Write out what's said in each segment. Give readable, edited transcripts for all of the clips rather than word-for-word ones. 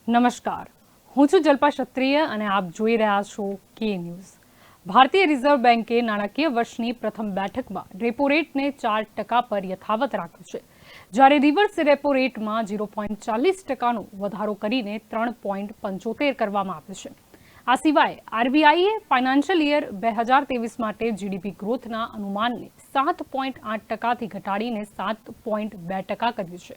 નમસ્કાર, હું છું જલ્પા ક્ષત્રિય અને આપ જોઈ રહ્યા છો કે ન્યૂઝ. ભારતીય રિઝર્વ બેન્કે નાણાકીય વર્ષની પ્રથમ બેઠકમાં રેપો રેટને 4% પર યથાવત રાખ્યો છે, જ્યારે રિવર્સ રેપો રેટમાં 0.40%નો વધારો કરીને 3.75 કરવામાં આવ્યો છે. આ સિવાય આરબીઆઈએ ફાઇનાન્શિયલ યર 2023 માટે જીડીપી ગ્રોથના અનુમાનને 7.8%થી ઘટાડીને 7.2% કર્યું છે.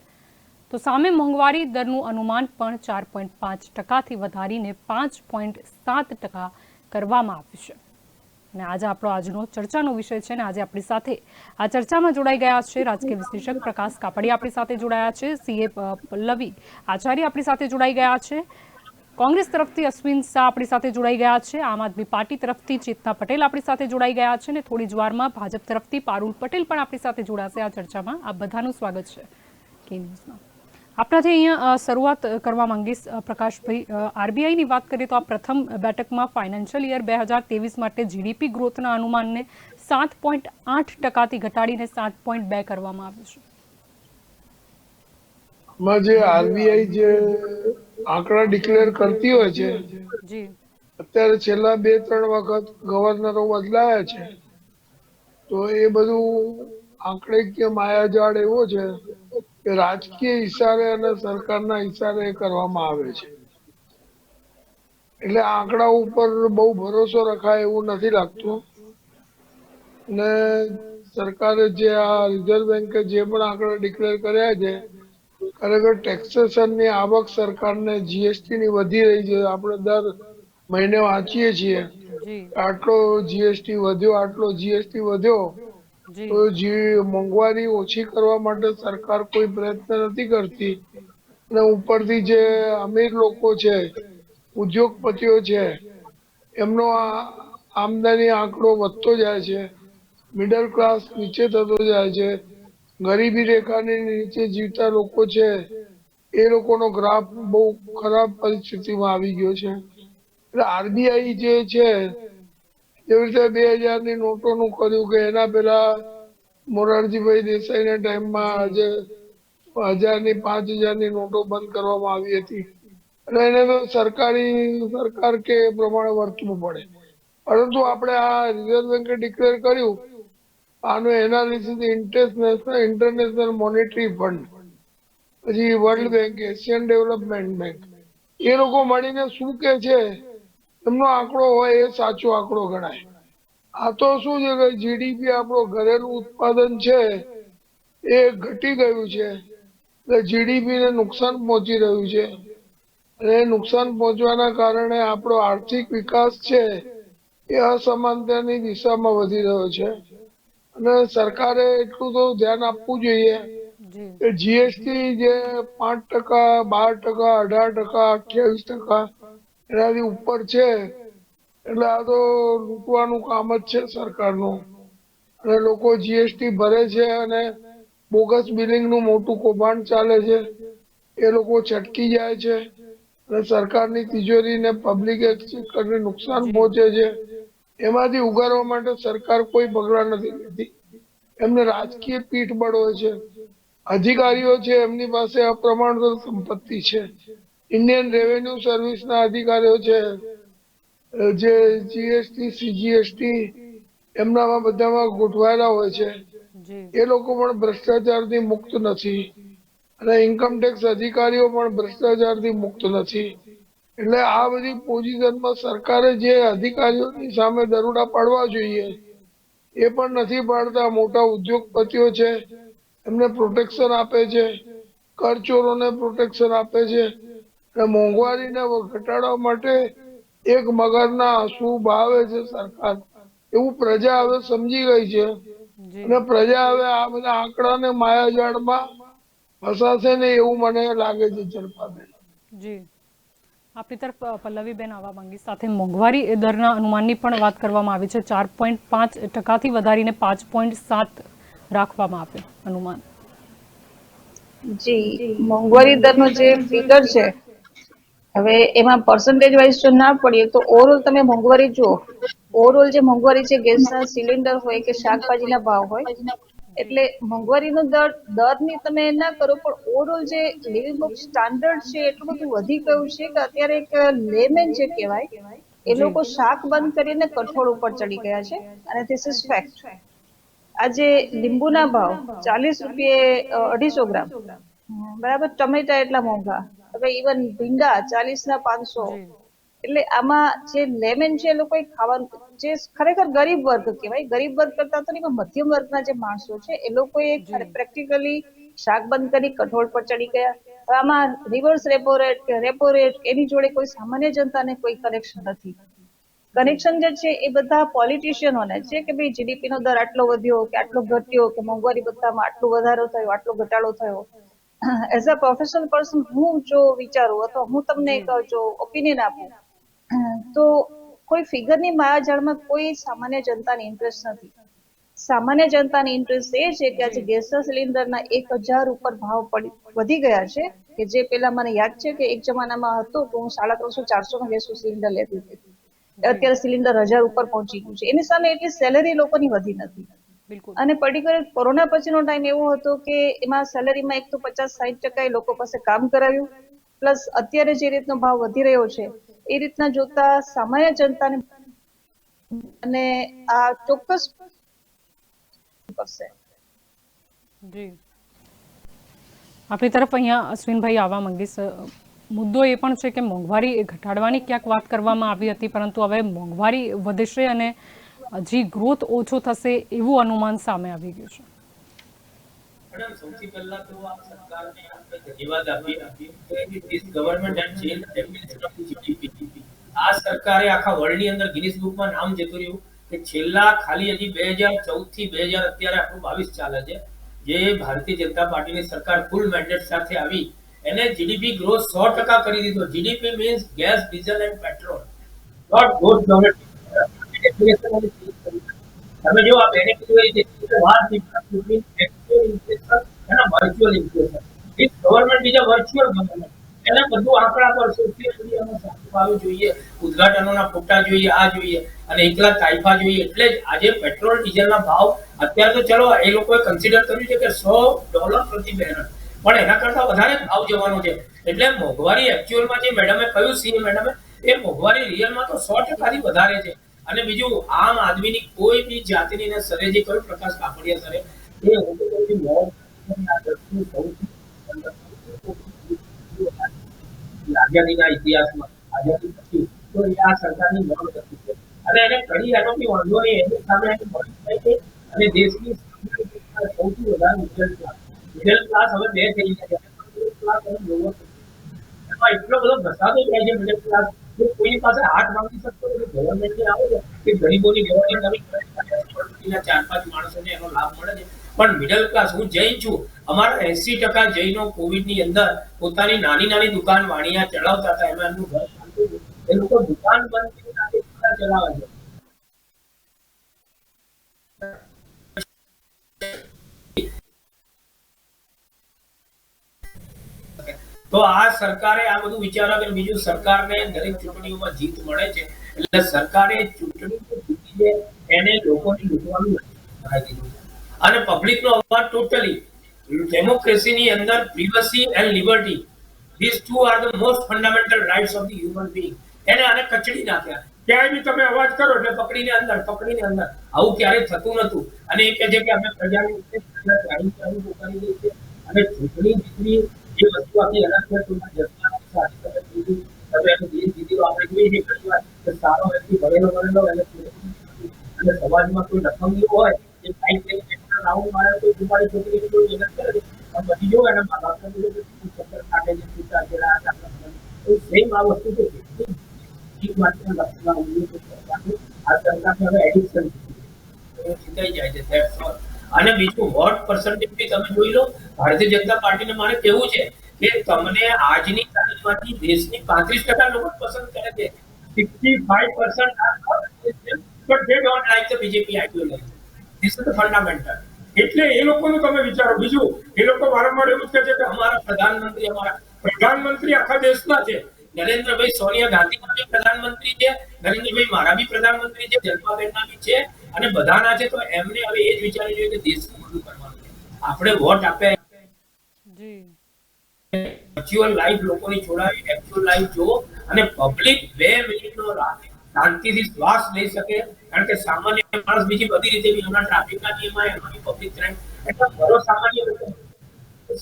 તો સામે મોંઘવારી દરનું અનુમાન પણ 4.5%થી વધારીને 5.7% કરવામાં આવ્યું છે. અને આજે આજનો ચર્ચાનો વિષય છે અને આજે આપણી સાથે આ ચર્ચામાં જોડાઈ ગયા છે રાજકીય વિશ્લેષક પ્રકાશ કાપડિયા આપણી સાથે જોડાયા છે, સીએ પલ્લવી આચાર્ય આપણી સાથે જોડાઈ ગયા છે, કોંગ્રેસ તરફથી અશ્વિન શાહ આપણી સાથે જોડાઈ ગયા છે, આમ આદમી પાર્ટી તરફથી ચેતના પટેલ આપણી સાથે જોડાઈ ગયા છે અને થોડી જ વારમાં ભાજપ તરફથી પારુલ પટેલ પણ આપણી સાથે જોડાશે આ ચર્ચામાં. આપ બધાનું સ્વાગત છે કે ન્યૂઝમાં. આપણાથી અહીંયા શરૂઆત કરવા માંગીશ પ્રકાશભાઈ. આરબીઆઈની વાત કરીએ તો આ પ્રથમ બેઠકમાં ફાઇનાન્શિયલ યર 2023 માટે જીડીપી ગ્રોથના અનુમાનને 7.8%થી ઘટાડીને 7.2 કરવામાં આવ્યું છે. માં જે આરબીઆઈ જે આંકડા ડિક્લેર કરતી હોય છે, અત્યારે છેલ્લા 2-3 વખત ગવર્નરો બદલાયા છે, તો એ બધું આંકડાકીય માયાજાળ એવો છે કે રાજકીય ઈશારે અને સરકારના ઈશારે કરવામાં આવે છે. એટલે આંકડા ઉપર બહુ ભરોસો રખાય એવું નથી લાગતું. ને સરકારે જે આ રિઝર્વ બેન્કે જે પણ આંકડા ડિક્લેર કર્યા છે, ખરેખર ટેક્સેશનની આવક સરકારને જીએસટી ની વધી રહી છે. આપણે દર મહિને વાંચીએ છીએ આટલો જીએસટી વધ્યો, આટલો જીએસટી વધ્યો. તો જે મોંઘવારી ઓછી કરવા માટે સરકાર કોઈ પ્રયત્ન નથી કરતી અને ઉપરથી જે અમીર લોકો છે, ઉદ્યોગપતિઓ છે, એમનો આ આમદની આંકડો વધતો જાય છે, મિડલ ક્લાસ નીચે થતો જાય છે, ગરીબી રેખાની નીચે જીવતા લોકો છે એ લોકોનો ગ્રાફ બહુ ખરાબ પરિસ્થિતિમાં આવી ગયો છે. એટલે આરબીઆઈ જે છે જેવી રીતે 2000 ની નોટોનું કર્યું કે એના પેલા મોરારજીભાઈ દેસાઈના ટાઈમમાં આજે 1000 ની 5000 ની નોટો બંધ કરવામાં આવી હતી અને એને તો સરકાર કે એ પ્રમાણે વર્તવું પડે. પરંતુ આપણે આ રિઝર્વ બેન્કે ડિક્લેર કર્યું, આનું એનાલિસિસ ઇન્ટરનેશનલ મોનેટરી ફંડ, પછી world bank, Asian development bank, એ લોકો મળીને શું કે છે એમનો આંકડો હોય એ સાચો આંકડો ગણાય. આ તો શું છે કે જીડીપી આપણો ઘરેલું ઉત્પાદન છે એ ઘટી ગયું છે, એટલે જીડીપી ને નુકસાન પહોંચી રહ્યું છે અને નુકસાન પહોંચવાના કારણે આપણો આર્થિક વિકાસ છે એ અસમાનતાની દિશામાં વધી રહ્યો છે. અને સરકારે એટલું તો ધ્યાન આપવું જોઈએ કે જીએસટી જે 5%, 12%, 18%, 28% એનાથી ઉપર છે, એટલે આ તો લૂંટવાનું કામ જ છે સરકારનું. અને લોકો જીએસટી ભરે છે અને બોગસ બિલિંગ નું મોટું કૌભાંડ ચાલે છે, એ લોકો છટકી જાય છે અને સરકારની તિજોરીને પબ્લિક એક્સચેન્જરને નુકસાન પહોંચે છે. એમાંથી ઉગારવા માટે સરકાર કોઈ પગલા નથી લેતી. એમને રાજકીય પીઠબળ હોય છે, અધિકારીઓ છે એમની પાસે અપ્રમાણસર સંપત્તિ છે. ઇન્ડિયન રેવન્યુ સર્વિસ ના અધિકારીઓ છે જે જીએસટી, સીજીએસટી એમનામાં બધામાં ગોઠવાયેલા હોય છે, એ લોકો પણ ભ્રષ્ટાચારથી મુક્ત નથી અને ઇન્કમટેક્સ અધિકારીઓ પણ ભ્રષ્ટાચારથી મુક્ત નથી. એટલે આ બધી પોઝિશનમાં સરકારે જે અધિકારીઓની સામે દરોડા પાડવા જોઈએ એ પણ નથી પાડતા. મોટા ઉદ્યોગપતિઓ છે એમને પ્રોટેક્શન આપે છે, કરચોરોને પ્રોટેક્શન આપે છે અને મોંઘવારીને ઘટાડવા માટે એક મગરના આંસુ બહાવે છે સરકાર, એવું પ્રજા હવે સમજી ગઈ છે. અને પ્રજા હવે આ બધા આંકડાને માયાજાળમાં ફસાશે ને એવું મને લાગે છે. જલ્પાબેન જી, આપણી તરફ પલ્લવીબેન આવવા માંગી. સાથે મોંઘવારી દરના અનુમાનની પણ વાત કરવામાં આવી છે, 4.5%થી વધારીને 5.7 રાખવામાં આવે અનુમાન. જી, મોંઘવારી દરનો જે ફિગર છે, હવે એમાં પર્સન્ટેજ વાઇઝ જો ના પડીએ તો ઓવરઓલ તમે મોંઘવારી જુઓ, ઓવરઓલ જે મોંઘવારી છે ગેસના સિલિન્ડર હોય કે શાકભાજીના ભાવ હોય, એટલે મોંઘવારીનો દરની તમે ના કરો, પણ ઓવરઓલ જે લિવિંગ ઓફ સ્ટાન્ડર્ડ છે એટલું બધું વધી ગયું છે કે અત્યારે એક લેમેન જે કહેવાય એ લોકો શાક બંધ કરીને કઠોળ ઉપર ચડી ગયા છે, અને ધીસ ઇઝ ફેક્ટ. આજે લીંબુના ભાવ 40 રૂપિયે 250 ગ્રામ, બરાબર. ટમેટા એટલા મોંઘા, હવે ઇવન ભીંડા 40 ના 500. એટલે આમાં જે લેમેન છે એ લોકો ખાવાનું, જે ખરેખર ગરીબ વર્ગ કહેવાય, ગરીબ વર્ગ કરતા તો નહીં પણ મધ્યમ વર્ગના જે માણસો છે એ લોકોએ પ્રેક્ટિકલી શાક બંધ કરી કઠોળ પર ચડી ગયા. હવે આમાં રિવર્સ રેપો રેટ કે રેપો રેટ એની જોડે કોઈ સામાન્ય જનતાને કોઈ કનેક્શન નથી. કનેક્શન જે છે એ બધા પોલિટિશિયનોને છે કે ભાઈ જીડીપી નો દર આટલો વધ્યો કે આટલો ઘટ્યો, કે મોંઘવારી ભથ્થામાં આટલો વધારો થયો, આટલો ઘટાડો થયો. એઝ અ પ્રોફેશનલ પર્સન હું જો વિચારું અથવા હું તમને એક જો ઓપિનિયન આપું, તો કોઈ ફિગરની માયાજાળમાં કોઈ સામાન્ય જનતાને ઇન્ટરેસ્ટ નથી. સામાન્ય જનતાની ઇન્ટરેસ્ટ એ છે કે આજે ગેસના સિલિન્ડરના 1000 ઉપર ભાવ વધી ગયા છે, કે જે પેલા મને યાદ છે કે એક જમાનામાં હતું કે હું 350-400 નો ગેસનું સિલિન્ડર લેતી હતી, અત્યારે સિલિન્ડર 1000 ઉપર પહોંચી ગયું છે. એની સામે એટલી સેલેરી લોકોની વધી નથી. અને પર્ટિક્યુલર કોરોના પછીનો ટાઈમ એવો હતો કે એમાં સેલેરીમાં એક તો 50-60% એ લોકો પાસે કામ કરાવ્યું, પ્લસ અત્યારે જે રીતનો ભાવ વધી રહ્યો છે એ રીતના જોતા સામાન્ય જનતાને અને આ ચોક્કસ કરશે. જી, આપણી તરફ અહીંયા અશ્વિનભાઈ આવવા માંગીશ. મુદ્દો એ પણ છે કે મોંઘવારી ઘટાડવાની ક્યાંક વાત કરવામાં આવી હતી, પરંતુ હવે મોંઘવારી વધશે અને હજી ગ્રોથ ઓછો થશે એવું અનુમાન સામે આવી ગયું છે. મેડમ, સૌથી પહેલા તો આ સરકારને આપણે ધન્યવાદ આપીએ કે this government had change definition of GDP. આ સરકારે આખા વર્લ્ડની અંદર ગિનિસ બુકમાં નામ જતું રહ્યું કે છેલ્લા ખાલી હજી 2014 થી 2000 અત્યારે આપણું 22 ચાલે છે, જે ભારતીય જનતા પાર્ટીની સરકાર ફૂલ મેન્ડેટ સાથે આવી, એને જીડીપી ગ્રોથ 100% કરી દીધો. GDP means gas, diesel and petrol, not growth domestic. તમે જો આ બેનિફિટ હોય છે વાત બિટવીન એક્ચ્યુઅલ ઇન્ફ્લેશન અને વર્ચ્યુઅલ ઇન્ફ્લેશન. એ ગવર્નમેન્ટ બીજા વર્ચ્યુઅલ ગવર્નમેન્ટ એને બધું આંકડા પર સોશિયલ મીડિયામાં સાચું આવવું જોઈએ, ઉદ્ઘાટનોના ફોટા જોઈએ, આ જોઈએ, અને એકલા તાઇફા જોઈએ. એટલે જ આજે પેટ્રોલ ડીઝલના ભાવ અત્યારે તો ચલો એ લોકોએ કન્સિડર કર્યું છે કે $100 પ્રતિ બેરલ, પણ એના કરતા વધારે ભાવ જવાનો છે. એટલે મોંઘવારી એકચ્યુઅલમાં જે મેડમે કહ્યું, સીએમ મેડમે, એ મોંઘવારી રિયલમાં તો 100% થી વધારે છે. અને બીજું, આમ આદમીની કોઈ બી જાતિની ને સરે જે કહ્યું પ્રકાશ કાપડિયા સરે, એ આઝાદીના ઇતિહાસમાં આઝાદી પછી તો એ આ સરકારની નોંધ હતી છે, અને એને કડી એનોથી વાંધો નહીં, એની સામે એની મદદ થાય છે. અને દેશની સૌથી વધારે મિડલ ક્લાસ હવે બે થઈ ગયા છે, મિડલ ક્લાસ અને લોઅર. એમાં એટલો બધો ઘસાતો જાય છે મિડલ ક્લાસ, કોઈની પાસે હાથ માંગી શકતો નથી. ગવર્નમેન્ટ આવે છે કે ગરીબોની ગવર્નમેન્ટ 4-5 માણસોને એનો લાભ મળે છે, પણ મિડલ ક્લાસ, હું જૈન છું, અમારા 80% જૈનો કોવિડની અંદર પોતાની નાની નાની દુકાન વાણિયા ચલાવતા હતા, એમાં એમનું ઘર ચાલતું હતું. એ લોકો દુકાન બંધ કરીને ચલાવે છે. તો આ સરકારે આ બધું વિચારવા કે બીજું, સરકારને દરેક ચૂંટણીઓમાં જીત મળે છે, એટલે સરકારે ચૂંટણી જીતી છે એને લોકોને લૂંટવાનું બનાવી દીધું છે. અને પબ્લિકનો અવાજ ટોટલી ડેમોક્રેસીની અંદર privacy and liberty, this two are the most fundamental rights of the human being, એને આને કચડી નાખ્યા. ક્યાંય બી તમે અવાજ કરો એટલે પકડીને અંદર. આવું ક્યારેય થતું નતું. અને એ કહે છે કે અમે પ્રજાની કરી દઈએ છીએ અને ચૂંટણી જીતવી એ વસ્તુ આખી અલગ છે. તમે એનું દેશ જીતી લો. આપણે જોઈએ છીએ ઘણી વાર કે સારો વ્યક્તિ ભણેલો અને સમાજમાં કોઈ નકમી હોય એ સાઈડ લઈને રાઉન્ડ મારે કોઈ કુમારી છોકરીની કોઈ મહેનત કરે છે, પણ પછી જો એના મા બાપને ચક્કર કાઢે છે, છૂટા છેડા સેમ આ વસ્તુ છે. જીત માટે આ સરકારને હવે એડિક્શન જીતાઈ જાય છે. અને બીજું, વોટ પર્સન્ટેજ બી તમે જોઈ લો. ભારતીય જનતા પાર્ટીને મારે કેવું છે કે તમને આજની તારીખમાંથી દેશની 35% લોકો પસંદ કરે છે. 65% but they don't like the BJP ideology. This is the fundamental. એટલે એ લોકોનું તમે વિચારો. બીજું, એ લોકો વારંવાર એવું જ કહે છે કે અમારા પ્રધાનમંત્રી આખા દેશના છે. નરેન્દ્રભાઈ સોનિયા ગાંધીના બી પ્રધાનમંત્રી છે, નરેન્દ્રભાઈ મારા બી પ્રધાનમંત્રી છે, જન્માબેનના બી છે, અને બધાના છે. તો એમને હવે એ જ વિચારવું જોઈએ કે દેશનું બધું કરવાનું. આપણે વોટ આપ્યા જી વર્ચ્યુઅલ લાઈવ લોકોની જોડાવી એક્ચ્યુઅલ લાઈવ જુઓ અને પબ્લિક 2 મિનિટનો શાંતિથી શ્વાસ લઈ શકે, કારણ કે સામાન્ય માણસ બીજી બધી રીતે બી હમણાં ટ્રાફિકના નિયમ આવે એમાંથી પબ્લિક ટ્રેન્ડ એટલે ઘણો સામાન્ય લોકો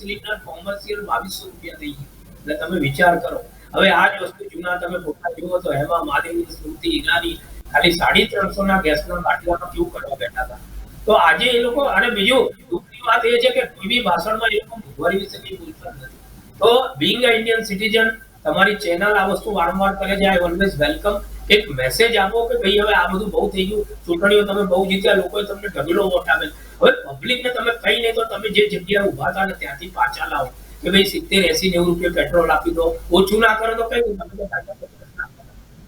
સિલિન્ડર કોમર્શિયલ 2200 રૂપિયા થઈ ગયું. એટલે તમે વિચાર કરો, હવે આ જ વસ્તુ જૂના તમે ફોટા જુઓ તો હેમા માલિની, સ્મૃતિ ઈરાની ખાલી 350 ના ગેસના બાટલામાં કેવું કરવા બેઠા હતા. તો આજે એ લોકો, અને બીજું દુઃખની વાત એ છે કે કોઈ બી ભાષણમાં એ લોકો મોંઘવારી વિશે કંઈ બોલતા નથી. તો બીંગ અ ઇન્ડિયન સિટીઝન, તમારી ચેનલ આ વસ્તુ વારંવાર કરે છે, આઈ ઓલવેઝ વેલકમ. એક મેસેજ આપો કે ભાઈ હવે આ બધું બહુ થઈ ગયું, ચૂંટણીઓ તમે બહુ જીત્યા, લોકોએ તમને ઢગલો વોટ આપેલ, હવે પબ્લિકને તમે કઈ નહીં તો તમે જે જગ્યાએ ઉભા હતા ને ત્યાંથી પાછા લાવો કે ભાઈ 70, 80, 90 રૂપિયા પેટ્રોલ આપી દો, ઓછું ના કરો તો કઈ નહીં,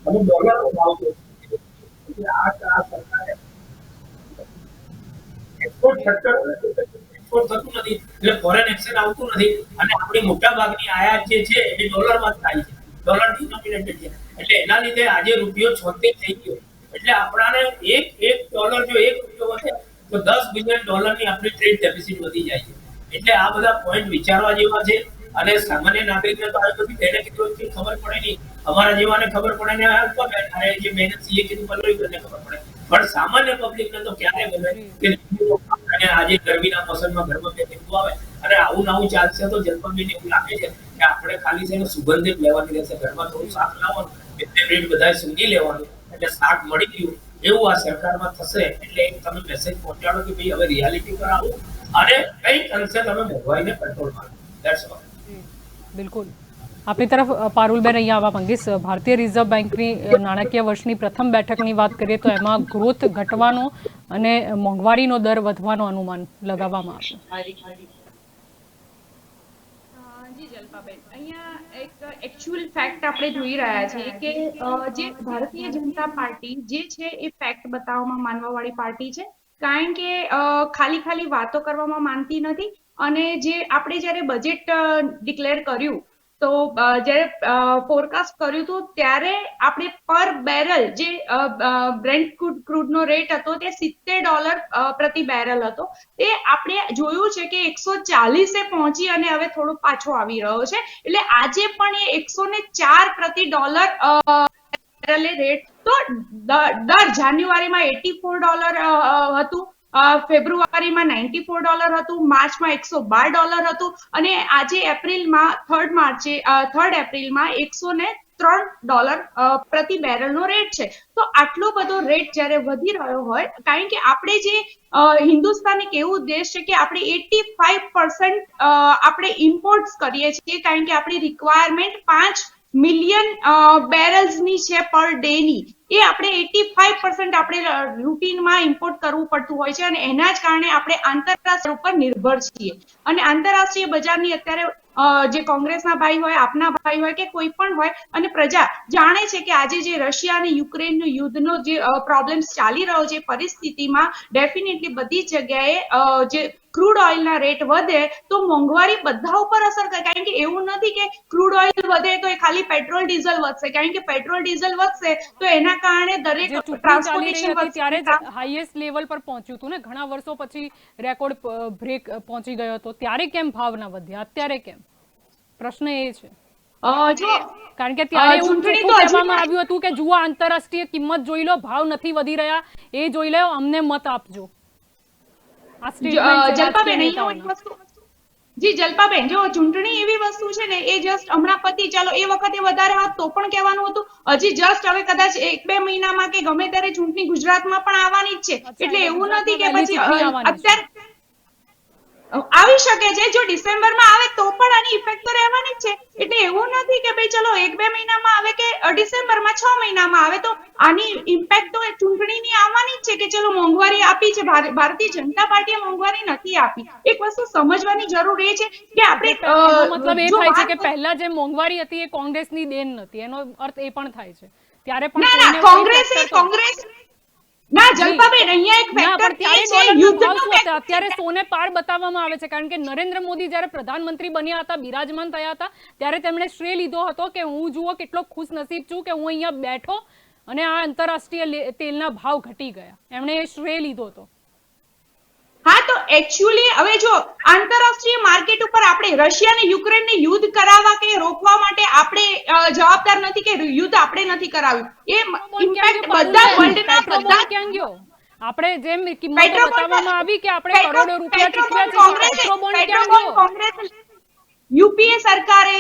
તમે ડોલરનો ભાવ દો. આ સરકારે એક્સપોર્ટ સેક્ટર એક્સપોર્ટ થતું નથી એટલે ફોરેન એક્સચેન્જ આવતું નથી, અને આપણી મોટા ભાગની આયાત જે છે એ ડોલરમાં જ થાય છે, ડોલર ડિનોમિનેટેડ છે. એટલે એના લીધે આજે રૂપિયો 76 થઈ ગયો. એટલે આપણાને એક ડોલર જો 1 રૂપિયો વધે તો 10 બિલિયન ડોલરની આપણી ટ્રેડ ડેફિસિટ વધી જાય છે. એટલે આ બધા પોઈન્ટ વિચારવા જેવા છે. અને સામાન્ય નાગરિકને તો આ બધી બેનિફિટ ખબર પડે નહીં, અમારા જેવાને ખબર પડે ને અરે જે મહેનત સીએ કીધું પલ્લવીને ખબર પડે, પણ સામાન્ય પબ્લિકને તો ક્યારે ગમે કે અને આજે ગરમીના મોસમમાં ઘરમાં બે લીંબુ આવે અને આવું નવું ચાલશે તો જલ્પનબેન એવું લાગે છે કે આપણે ખાલી છે ને સુગંધિત લેવાની રહેશે, ઘરમાં થોડું શાક લાવવાનું, બે મિનિટ બધા સૂંઘી લેવાનું એટલે શાક મળી ગયું, એવું આ સરકારમાં થશે. એટલે તમે મેસેજ પહોંચાડો કે ભાઈ હવે રિયાલિટી પર આવો અને કઈક અંશે તમે મોંઘવારીને કંટ્રોલમાં લો. That's all. બિલકુલ. આપણી તરફ પારુલબેન અહીંયા આવવા માંગીશ. ભારતીય રિઝર્વ બેંકની નાણાકીય વર્ષની પ્રથમ બેઠકની વાત કરીએ તો એમાં ગ્રોથ ઘટવાનો અને મોંઘવારીનો દર વધવાનો અનુમાન લગાવવામાં આવ્યું. જી જલ્પાબેન, અહીંયા એક એકચ્યુઅલ ફેક્ટ આપણે જોઈ રહ્યા છીએ કે જે ભારતીય જનતા પાર્ટી જે છે એ ફેક્ટ બતાવવામાં માનવા વાળી પાર્ટી છે, કારણ કે ખાલી વાતો કરવામાં માનતી નથી. અને જે આપણે જ્યારે બજેટ ડિક્લેર કર્યું તો જ્યારે ફોરકાસ્ટ કર્યું હતું ત્યારે આપણે પર બેરલ જે બ્રેન્ટ ક્રૂડનો રેટ હતો તે $70 પ્રતિ બેરલ હતો, તે આપણે જોયું છે કે 140 પહોંચી અને હવે થોડો પાછો આવી રહ્યો છે. એટલે આજે પણ એ 104 પ્રતિ ડોલર બેરલે રેટ, તો દર જાન્યુઆરીમાં $84 હતું, ફેબ્રુઆરીમાં $94 હતું, માર્ચમાં $112 હતું, અને આજે એપ્રિલમાં 3 એપ્રિલમાં $103 પ્રતિ બેરલનો રેટ છે. તો આટલો બધો રેટ જ્યારે વધી રહ્યો હોય, કારણ કે આપણે જે હિન્દુસ્તાન એક એવું દેશ છે કે આપણે 85% આપણે ઇમ્પોર્ટ્સ કરીએ છીએ, કારણ કે આપણી રિક્વાયરમેન્ટ 5 મિલિયન બેરલ્સની છે પર ડે ની. એ આપણે 85% આપણે રૂટીનમાં ઇમ્પોર્ટ કરવું પડતું હોય છે, અને એના જ કારણે આપણે આંતરરાષ્ટ્રીય ઉપર નિર્ભર છીએ. અને આંતરરાષ્ટ્રીય બજારની અત્યારે જે કોંગ્રેસના ભાઈ હોય, આપના ભાઈ હોય કે કોઈ પણ હોય, અને પ્રજા જાણે છે કે આજે જે રશિયા અને યુક્રેનનું યુદ્ધનો જે પ્રોબ્લેમ્સ ચાલી રહ્યો છે, પરિસ્થિતિમાં ડેફિનેટલી બધી જગ્યાએ જે ક્રૂડ ઓઇલના રેટ વધે તો મોંઘવારી બધા ઉપર અસર કરે. કારણ કે એવું નથી કે ક્રૂડ ઓઇલ વધે તો એ ખાલી પેટ્રોલ ડીઝલ વધશે, કારણ કે પેટ્રોલ ડીઝલ વધશે તો એના કારણે દરેક ટ્રાન્સપોર્ટેશન ત્યારે જ હાઈએસ્ટ લેવલ પર પહોંચ્યું હતું ને, ઘણા વર્ષો પછી રેકોર્ડ બ્રેક પહોંચી ગયો હતો. ત્યારે કેમ ભાવ ના વધ્યા, અત્યારે કેમ? પ્રશ્ન એ છે. કારણ કે ત્યારે એવું કહેવામાં આવ્યું હતું કે જુઓ આંતરરાષ્ટ્રીય કિંમત જોઈ લો, ભાવ નથી વધી રહ્યા, એ જોઈ લો, અમને મત આપજો. જી જલ્પાબેન, જો ચૂંટણી એવી વસ્તુ છે ને, એ જસ્ટ હમણાં પતી, ચાલો એ વખતે વધારે હોત તો પણ કહેવાનું હતું, હજી જસ્ટ હવે કદાચ 1-2 મહિનામાં કે ગમે ત્યારે ચૂંટણી ગુજરાતમાં પણ આવવાની જ છે. એટલે એવું નથી કે પછી અત્યારે આવી શકે છે, જો ડિસેમ્બરમાં આવે તો પણ આની ઇફેક્ટ તો રહેવાની જ છે. એટલે એવું નથી કે ભાઈ ચલો 1-2 મહિનામાં આવે કે ડિસેમ્બરમાં 6 મહિનામાં આવે તો આની ઇમ્પેક્ટ તો ચૂંટણીની આવવાની જ છે. કે ચલો મોંઘવારી આપી છે, ભારતીય જનતા પાર્ટીએ મોંઘવારી નથી આપી. એક વસ્તુ સમજવાની જરૂર એ છે કે આપણે મતલબ એ થાય છે કે પહેલા જે મોંઘવારી હતી એ કોંગ્રેસની દેન નથી, એનો અર્થ એ પણ થાય છે. ત્યારે પણ કોંગ્રેસ ના જલ્પાબેન, અહીંયા એક ફેક્ટર છે યુદ્ધનો. અત્યારે સોને પાર બતાવવામાં આવે છે, કારણ કે નરેન્દ્ર મોદી જ્યારે પ્રધાનમંત્રી બન્યા હતા, બિરાજમાન થયા હતા, ત્યારે તેમણે શ્રેય લીધો હતો કે હું જુઓ કેટલો ખુશનસીબ છું કે હું અહીંયા બેઠો અને આ આંતરરાષ્ટ્રીય તેલના ભાવ ઘટી ગયા. એમણે એ શ્રેય લીધો હતો. હા, તો એકચ્યુઅલી હવે જો આંતરરાષ્ટ્રીય માર્કેટ ઉપર આપણે રશિયા અને યુક્રેન ને યુદ્ધ કરાવવા કે રોકવા માટે આપણે જવાબદાર નથી કે યુદ્ધ આપણે નથી કરાવ્યું. એ ઇમ્પેક્ટ બધા વર્લ્ડના બધા ક્યાં ગયો? આપણે જેમ કિંમતો બતાવવામાં આવી કે આપણે કરોડો રૂપિયા ચૂકવ્યા છે, પેટ્રોબોન્ડ ક્યાં ગયો? યુપીએ સરકારે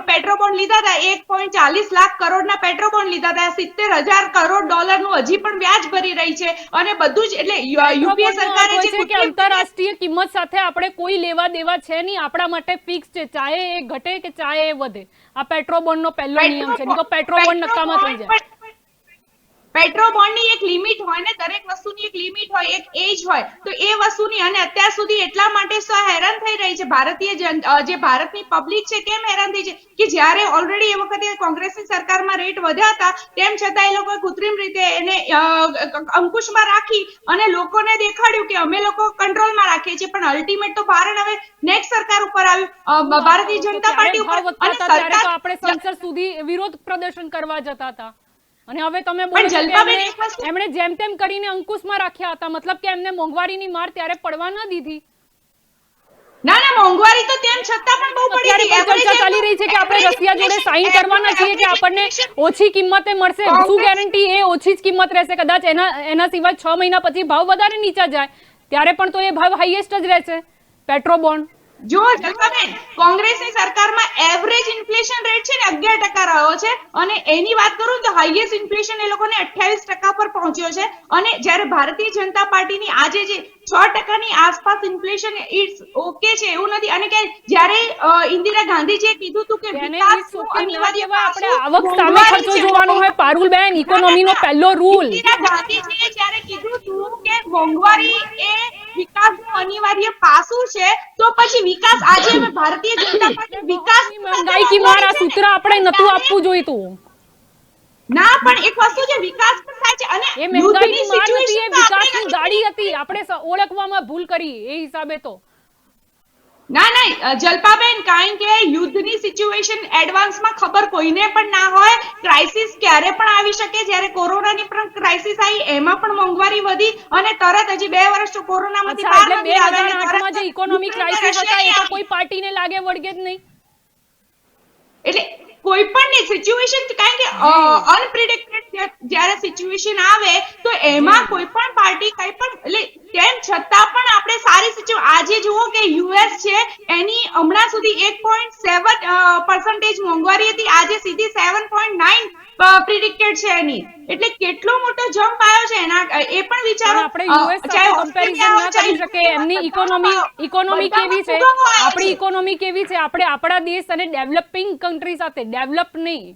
પેટ્રોબોન્ડ લીધા હતા, 1.40 લાખ કરોડના પેટ્રોબોન્ડ લીધા હતા, 70,000 કરોડ ડોલરનું હજી પણ વ્યાજ ભરી રહી છે અને બધું જ. એટલે યુપીએ સરકારે જે કે આંતરરાષ્ટ્રીય કિંમત સાથે આપણે કોઈ લેવા દેવા છે નહીં, આપણા માટે ફિક્સ છે, ચાહે એ ઘટે કે ચાહે એ વધે. આ પેટ્રોબોન્ડ નો પહેલો નિયમ છે, નહીં તો પેટ્રોબોન્ડ નકામા થઈ જાય. પેટ્રોબોન્ડ ની એક લિમિટ હોય ને, દરેક વસ્તુની એક લિમિટ હોય, એક એજ હોય, તો એ વસ્તુની. અને અત્યાર સુધી એટલા માટે હેરાન થઈ રહી છે જે ભારતની પબ્લિક છે. કેમ હેરાન થઈ છે કે જ્યારે ઓલરેડી એ વખતે કોંગ્રેસની સરકારમાં રેટ વધ્યા હતા, તેમ છતાં એ લોકોએ કૃત્રિમ રીતે એને અંકુશમાં રાખી અને લોકોને દેખાડ્યું કે અમે લોકો કંટ્રોલમાં રાખીએ છીએ. પણ અલ્ટિમેટ તો ભારણ હવે નેક્સ્ટ સરકાર ઉપર આવ્યું, ભારતીય જનતા પાર્ટી ઉપર. અને સરકાર આપણે સંસદ સુધી વિરોધ પ્રદર્શન કરવા જતા હતા અને હવે તમે એમણે જેમ તેમ કરીને અંકુશમાં રાખ્યા હતા. મતલબ કે એમને મોંઘવારીની માર ત્યારે પડવા ન દીધી. ના ના, મોંઘવારી તો તેમ છતાં પણ બહુ પડી હતી. ચર્ચા ચાલી રહી છે કે આપણે રશિયા જોડે સાઈન કરવાના છીએ કે આપણને ઓછી કિંમતે મળશે. શું ગેરંટી એ ઓછી જ કિંમત રહેશે? કદાચ એના સિવાય 6 મહિના પછી ભાવ વધારે નીચા જાય ત્યારે પણ તો એ ભાવ હાઈએસ્ટ જ રહેશે પેટ્રોબોન્ડ. જો જલપાબેન, કોંગ્રેસની સરકારમાં એવરેજ ઇન્ફ્લેશન રેટ છે ને 11% રહ્યો છે અને એની વાત કરું તો હાઈએસ્ટ ઇન્ફ્લેશન એ લોકોને 28% પર પહોંચ્યો છે. અને જ્યારે ભારતીય જનતા પાર્ટીની આજે જે 6% ની આસપાસ ઇન્ફ્લેશન, ઇટ્સ ઓકે છે, એવું નથી. અને કે જ્યારે ઇન્દિરા ગાંધીજીએ કીધું હતું કે વિકાસનું અનિવાર્ય આપણે આવક સામે ખર્ચો જોવાનો હોય પારુલબેન, ઇકોનોમીનો પહેલો રૂલ. ઇન્દિરા ગાંધીજીએ જ્યારે કીધું હતું કે મોંઘવારી એ વિકાસનું અનિવાર્ય પાસું છે, તો પછી વિકાસ આજે અમે ભારતીય જનતા પાર્ટી વિકાસ મહેંગાઈ કી માર આ સૂત્ર આપણે નતું આપવું જોઈતું. ના, પણ એક વસ્તુ જે વિકાસ પણ થાય છે અને એ મહેંગાઈની માર નથી, એ વિકાસની ગાડી હતી. આપણે ઓળખવામાં ભૂલ કરી એ હિસાબે તો. ના ના જલપાબેન, કારણ કે યુદ્ધની સિચ્યુએશન એડવાન્સમાં ખબર કોઈને પણ ના હોય. ક્રાઇસિસ ક્યારે પણ આવી શકે. જ્યારે કોરોનાની પણ ક્રાઇસિસ આવી, એમાં પણ મોંઘવારી વધી અને તરત હજી 2 વર્ષ તો કોરોનામાંથી બહાર નથી આવ્યા. 2008માં જે ઇકોનોમિક ક્રાઇસિસ હતા એ તો કોઈ પાર્ટીને લાગે વળગે જ નહીં. એટલે કોઈ પણ સિચ્યુએશન, કારણ કે અનપ્રિડિક્ટેડ જ્યારે સિચ્યુએશન આવે તો એમાં કોઈ પણ પાર્ટી કઈ પણ, એટલે તેમ છતાં પણ આપણે સારી સિચ્યુએશન. આજે જુઓ કે યુએસ છે, એની હમણાં સુધી 1.7% મોંઘવારી હતી, આજે સીધી 7.9 પ્રિડિક્ટેડ છે એની. એટલે કેટલો મોટો જમ્પ આવ્યો છે એના, એ પણ વિચારો. આપણે યુએસ સાથે કમ્પેરિઝન ના કરી શકે. એમની ઇકોનોમી કેવી છે, આપણી ઇકોનોમી કેવી છે. આપણે આપણા દેશ અને ડેવલપિંગ કન્ટ્રી સાથે ડેવલપ નહીં.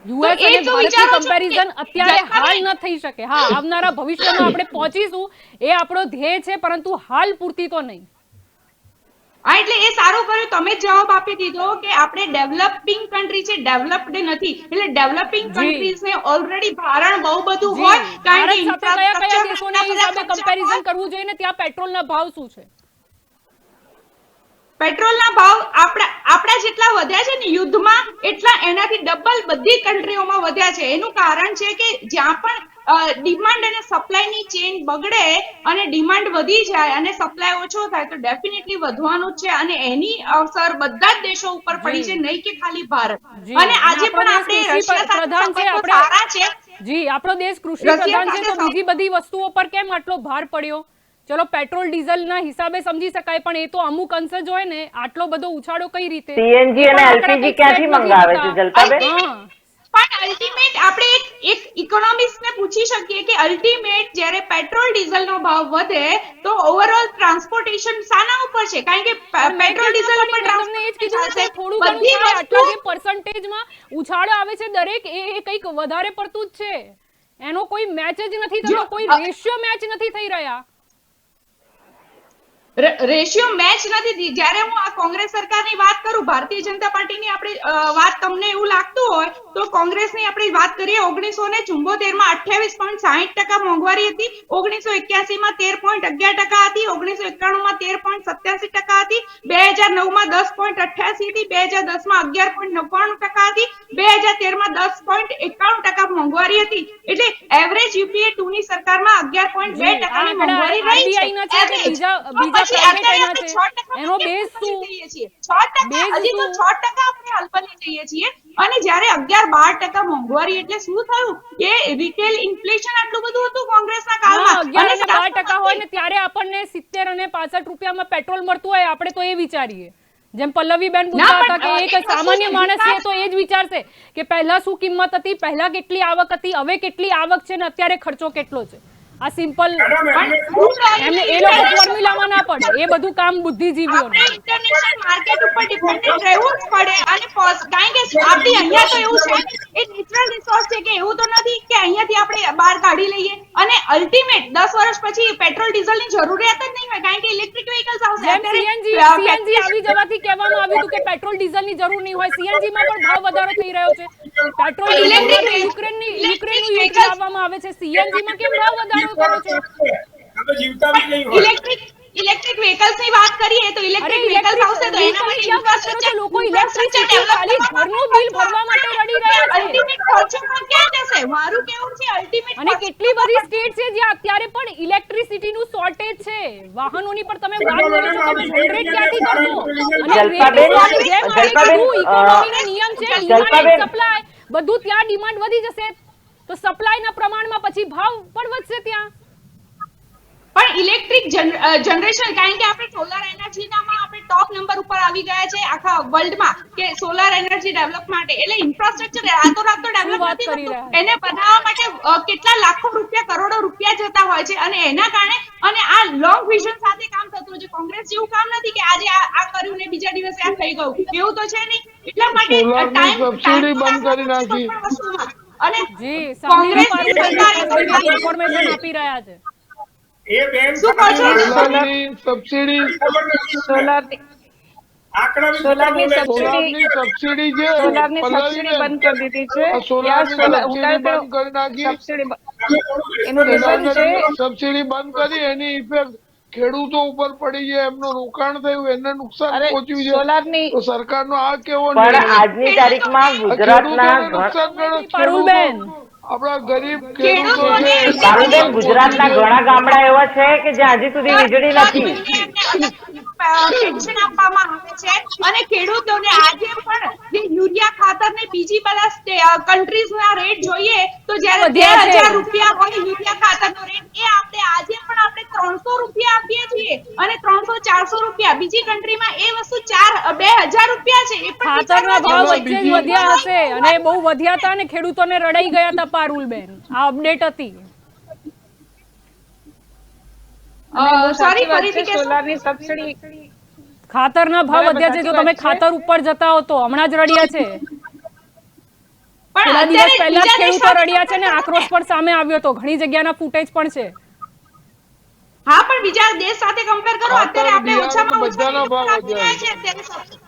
યુએસ અને ભારતની કમ્પેરિઝન અત્યારે હાલ ન થઈ શકે. હા, આવનારા ભવિષ્યમાં આપણે પહોંચીશું, એ આપણો ધ્યેય છે, પરંતુ હાલ પૂરતી તો નહીં. હા, એટલે એ સારું કર્યું તમે જવાબ આપી દીધો કે આપણે ડેવલપિંગ કન્ટ્રી છે, ડેવલપ્ડ નથી. એટલે ડેવલપિંગ કન્ટ્રીઝને ઓલરેડી ભારણ બહુ બધું હોય, કારણ કે કયા દેશોના હિસાબે કમ્પેરિઝન કરવું જોઈએ ને ત્યાં પેટ્રોલના ભાવ શું છે? પેટ્રોલના ભાવ આપણા જેટલા વધ્યા છે ને યુદ્ધમાં, એટલા એનાથી ડબલ બધી કન્ટ્રીઓમાં વધ્યા છે. એનું કારણ છે કે જ્યાં પણ ડિમાન્ડ અને સપ્લાયની ચેન બગડે અને ડિમાન્ડ વધી જાય અને સપ્લાય ઓછો થાય તો ડેફિનેટલી વધવાનું જ છે. અને એની અસર બધા જ દેશો ઉપર પડી છે, નહીં કે ખાલી ભારત. અને આજે પણ આપણે રશિયા સાથે સંબંધો સારા છે. જી, આપણો દેશ કૃષિ પ્રધાન છે, તો બીજી બધી વસ્તુઓ પર કેમ આટલો ભાર પડ્યો? ચલો, પેટ્રોલ ડીઝલ ના હિસાબે સમજી શકાય, પણ એ તો અમુક અંશે જ હોય ને. આટલો બધો ઉછાળો કઈ રીતે? સીએનજી અને એલપીજી ક્યાંથી મંગાવે છે જલપાબેન? પણ અલ્ટિમેટ આપણે એક ઇકોનોમિસ્ટને પૂછી શકીએ કે અલ્ટિમેટ જ્યારે પેટ્રોલ ડીઝલ નો ભાવ વધે તો ઓવરઓલ ટ્રાન્સપોર્ટેશન શાના ઉપર છે? કારણ કે પેટ્રોલ ડીઝલ ઉપર ટ્રાન્સપોર્ટેશન થોડું ઘણું આટલા જે પર્સન્ટેજમાં ઉછાળો આવે છે દરેક, એ કંઈક વધારે પડતું જ છે. એનો કોઈ મેચ જ નથી થતો, કોઈ રેશિયો મેચ નથી થઈ રહ્યા. રેશિયો મેચ નથી. જ્યારે હું આ કોંગ્રેસ સરકારની વાત કરું, ભારતીય જનતા પાર્ટીની આપણે વાત તમને એવું લાગતું હોય તો કોંગ્રેસની આપણે વાત કરીએ, 1974 માં 28.60% મોંઘવારી હતી, 1981 માં 13.11% હતી, 1991 માં 13.87% હતી, 2009 માં 10.88 હતી, 2010 માં 11.99% હતી, 2013 માં 10.91% મોંઘવારી હતી. એટલે એવરેજ UPA 2 ની સરકારમાં 11.2% મોંઘવારી રહી છે RBI ના છે કે બીજા પછી private અત્યારે એના આપણે છે 6% એનો બેઝ શું જઈએ છીએ 6% Base હજી તો શું? 6% આપણે હલબલી જઈએ છીએ અને જ્યારે 11-12% મોંઘવારી એટલે શું થયું કે રિટેલ ઇન્ફ્લેશન આટલું બધું હતું કોંગ્રેસના હા કાળમાં 11 અને 12% હોય ને ત્યારે આપણને 70 અને 65 રૂપિયામાં પેટ્રોલ મળતું હોય આપણે તો એ વિચારીએ જેમ પલ્લવીબેન પૂછતા હતા કે એક સામાન્ય માણસ છે તો એ જ વિચારશે કે પહેલા શું કિંમત હતી પહેલા કેટલી આવક હતી હવે કેટલી આવક છે ને અત્યારે ખર્ચો કેટલો છે આ સિમ્પલ એમને એ લોકો ફોર્મ્યુલામાં ના પડે એ બધું કામ બુદ્ધિજીવીઓનું આપણે ઇન્ટરનેશનલ માર્કેટ ઉપર ડિપેન્ડન્ટ રહેવું જ પડે અને કારણ કે આપણી અહીંયા તો એવું છે એ નેચરલ રિસોર્સ છે કે એવું તો નથી કે અહીંયાથી આપણે બહાર કાઢી લઈએ અને અલ્ટિમેટ 10 વર્ષ પછી પેટ્રોલ ડીઝલની જરૂરિયાત જ નહીં હોય કારણ કે ઇલેક્ટ્રિક વ્હીકલ્સ આવશે જેમ સીએનજી આવી જવાથી કહેવામાં આવ્યું હતું કે પેટ્રોલ ડીઝલની જરૂર નહીં હોય સીએનજી માં પણ ભાવ વધારો થઈ રહ્યો છે પેટ્રોલ ડીઝલ માટે યુક્રેનનું યુદ્ધ લાવવામાં આવે છે સીએનજી માં કેમ ભાવ વધારો કરો છો ઇલેક્ટ્રિક વ્હીકલ્સ ની વાત કરીએ તો ઇલેક્ટ્રિક વ્હીકલ્સ આવશે તો એના માટે ઇન્ફ્રાસ્ટ્રક્ચર લોકો ઇલેક્ટ્રિસિટી ખાલી ઘરનું બિલ ભરવા માટે રડી રહ્યા છે અલ્ટિમેટ ખર્ચો પણ ક્યાં જશે મારું કેવું છે અલ્ટિમેટ અને કેટલી બધી સ્ટેટ છે જ્યાં અત્યારે પણ ઇલેક્ટ્રિસિટીનું શોર્ટેજ છે વાહનોની પર તમે વાત કરો છો તમે જનરેટ ક્યાંથી કરશો અને જલ્પાબેન ઇકોનોમીનો નિયમ છે જલ્પાબેન સપ્લાય બધું ત્યાં ડિમાન્ડ વધી જશે તો સપ્લાયના પ્રમાણમાં પછી ભાવ પણ વધશે ત્યાં પણ ઇલેક્ટ્રિક જનરેશન કારણ કે આપણે સોલાર એનર્જીનામાં આપણે ટોપ નંબર ઉપર આવી ગયા છે આખા વર્લ્ડમાં કે સોલાર એનર્જી ડેવલપ માટે એટલે ઇન્ફ્રાસ્ટ્રક્ચર રાતોરાત તો ડેવલપ નથી થતું એને બનાવવા માટે કેટલા લાખો રૂપિયા કરોડો રૂપિયા જતા હોય છે અને એના કારણે અને આ લોંગ વિઝન સાથે કામ થતું હોય છે કોંગ્રેસ જેવું કામ નથી કે આજે આ કર્યું ને બીજા દિવસે આ થઈ ગયું એવું તો છે નહીં એટલા માટે સબસિડી બંધ કરી નાખી અને જી કોંગ્રેસ સરકારે ઇન્ફોર્મેશન આપી રહ્યા છે એ બેન શું કહો છો સોલારની સબસિડી સોલારની સબસિડી છે સોલારની સબસિડી બંધ કરી દીધી છે સોલારની સબસિડી બંધ કરી નાખી એનું રીઝન છે સબસિડી બંધ કરી એની ઇફેક્ટ ખેડૂતો ઉપર પડી છે એમનું રોકાણ થયું એને નુકસાન પહોંચ્યું છે સોલારની તો સરકારનો આ કેવો પણ આજની તારીખમાં ગુજરાતના નુકસાન ગણો પારુલબેન આપણા ગરીબ ખેડૂતો છે પારુલબેન ગુજરાતના ઘણા ગામડા એવા છે કે જ્યાં હજી સુધી વીજળી નથી પેન્શન આપવામાં આવે છે અને ખેડૂતોને આજે પણ જે યુરિયા ખાતર ને બીજી બધા કન્ટ્રીઝના રેટ જોઈએ તો જ્યારે 2000 રૂપિયા હોય યુરિયા ખાતરનો રેટ એ આપણે આજે પણ આપણે 300 રૂપિયા આપીએ છીએ અને 300-400 રૂપિયા બીજી કન્ટ્રીમાં એ વસ્તુ 2000 રૂપિયા છે એ પણ ખાતરના ભાવ વચ્ચે જ વધ્યા હશે અને બહુ વધ્યા હતા અને ખેડૂતોને રડાઈ ગયા હતા પારુલબેન આ અપડેટ હતી સોરી ફરીથી કે સોલારની સબસિડી ખાતરના ભાવ વધ્યા છે જો તમે ખાતર ઉપર જતા હો તો હમણાં જ રડ્યા છે થોડા દિવસ પહેલા જ ખેડૂતો રડ્યા છે ને આક્રોશ પણ સામે આવ્યો હતો ઘણી જગ્યાના ફૂટેજ પણ છે હા પણ બીજા દેશ સાથે કમ્પેર કરો અત્યારે આપણે ઓછામાં ઓછા ભાવ વધ્યા છે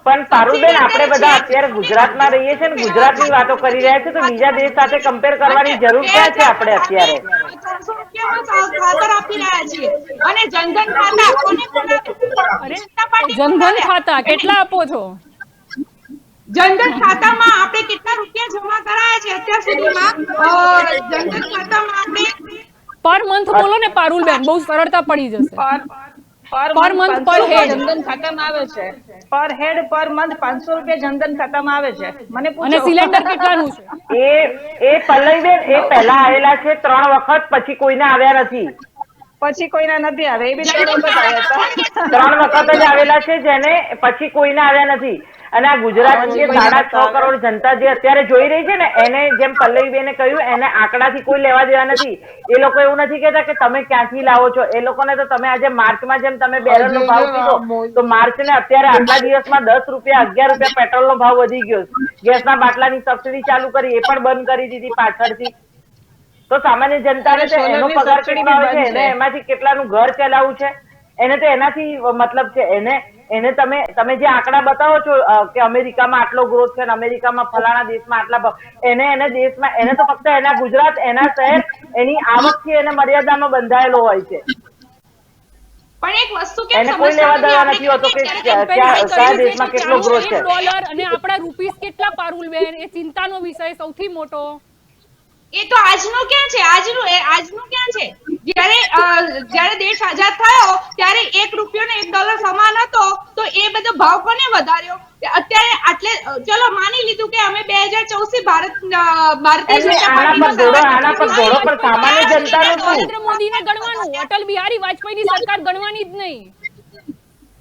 પણ પારુલબેન આપણે બધા અત્યારે ગુજરાતમાં રહીએ છીએ ને ગુજરાતની વાતો કરી રહ્યા છે તો બીજા દેશ સાથે કમ્પેર કરવાની જરૂર ક્યાં છે આપણે અત્યારે 300 રૂપિયામાં ખાતર આપી રહ્યા છીએ અને જનધન ખાતા જનધન ખાતા કેટલા આપો છો જનધન ખાતામાં આપણે કેટલા રૂપિયા જમા કરાયા છે અત્યાર સુધીમાં જનધન ખાતામાં આપણે પર મંથ બોલો ને પારુલબેન બહુ સરળતા પડી જશે પર મંથ પર હેડ જનધન ખાતામાં આવે છે પર હેડ પર મંથ 500 રૂપિયા જનધન ખાતામાં આવે છે મને પૂછો અને સિલિન્ડર કેટલાનું છે એ પલ્લવીબેન એ પહેલા આવેલા છે 3 વખત પછી કોઈને આવ્યા નથી પછી કોઈના નથી આવે એ બી 3 વખત આવ્યા હતા 3 વખત જ આવેલા છે જેને પછી કોઈને આવ્યા નથી અને આ ગુજરાતની જે 6.5 કરોડ જનતા જે અત્યારે જોઈ રહી છે ને એને જેમ પલ્લવીબેને કહ્યું એને આંકડાથી કોઈ લેવા દેવા નથી એ લોકો એવું નથી કહેતા કે તમે ક્યાંથી લાવો છો એ લોકોને તો તમે આજે માર્ચમાં જેમ તમે બેરલનો ભાવ કીધો તો માર્ચ ને અત્યારે આટલા દિવસમાં 10 રૂપિયા 11 રૂપિયા પેટ્રોલનો ભાવ વધી ગયો ગેસના બાટલાની સબસિડી ચાલુ કરી એ પણ બંધ કરી દીધી પાછળથી તો સામાન્ય જનતાને તો એનો પગાર કેટલો આવે છે એને એમાંથી કેટલાનું ઘર ચલાવવું છે એને તો એનાથી મતલબ છે એને તમે જે આંકડા બતાવો છો કે અમેરિકામાં આટલો ગ્રોથ છે અને અમેરિકામાં ફલાણા દેશમાં આટલા એને દેશમાં એને તો ફક્ત એના ગુજરાત એના શહેર એની આવકથી એને મર્યાદામાં બંધાયેલો હોય છે પણ એક વસ્તુ કે એને કોઈ લેવા દેવા નથી હોતો કે કયા દેશમાં કેટલો ગ્રોથ છે ડોલર અને આપણા રૂપીસ કેટલા પારુલબેન એ ચિંતાનો વિષય સૌથી મોટો એ તો આજનું ક્યાં છે? આજનું ક્યાં છે? જ્યારે દેશ આઝાદ થયો ત્યારે ₹1 ને $1 સમાન હતો, તો એ બધો ભાવ કોને વધાર્યો? અત્યારે ચલો માની લીધું કે અમે 2014 ભારતીય એમને જનતા આના પર ઘોડો પણ સામાન્ય જનતાનું શું? નરેન્દ્ર મોદીને ગણવાનું, અટલ બિહારી વાજપેયીની સરકાર ગણવાની જ નહીં.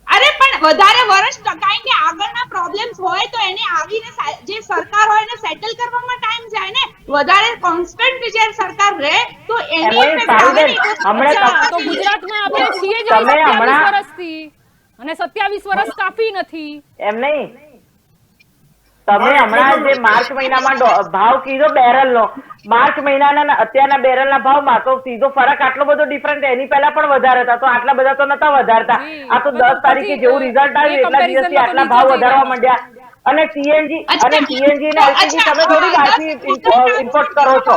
અરે પણ વધારે વર્ષ કારણ કે આગળના પ્રોબ્લેમ્સ હોય તો એને આવીને જે સરકાર હોય એને સેટલ કરવામાં ટાઈમ જાય ને. વધારે કોન્સ્ટન્ટ જે સરકાર રહે તો એની એમને પારુબેન, અચ્છા, તો ગુજરાતમાં આપણે છીએ જ તમે 27 હમણાં- વર્ષથી, અને 27 વર્ષ કાફી નથી. એમ નહીં, તમે હમણાં જે માર્ચ મહિનામાં ભાવ કીધો બેરલ નો, માર્ચ મહિનાના અને અત્યારના બેરલ ના ભાવમાં તો સીધો ફરક આટલો બધો ડિફરન્ટ, એની પહેલા પણ વધારે હતા, તો આટલા બધા તો નતા વધારતા. જી, આ તો પણ 10 તારીખે જેવું રિઝલ્ટ આવ્યું એ એટલા દિવસથી comparison આટલા તો ભાવ નીચે જઈ વધારવા રહ્યા માંડ્યા. અને સીએનજી અચ્છા, અને સીએનજી ને એલપીજી તમે થોડી બહારથી ઇમ્પોર્ટ કરો છો.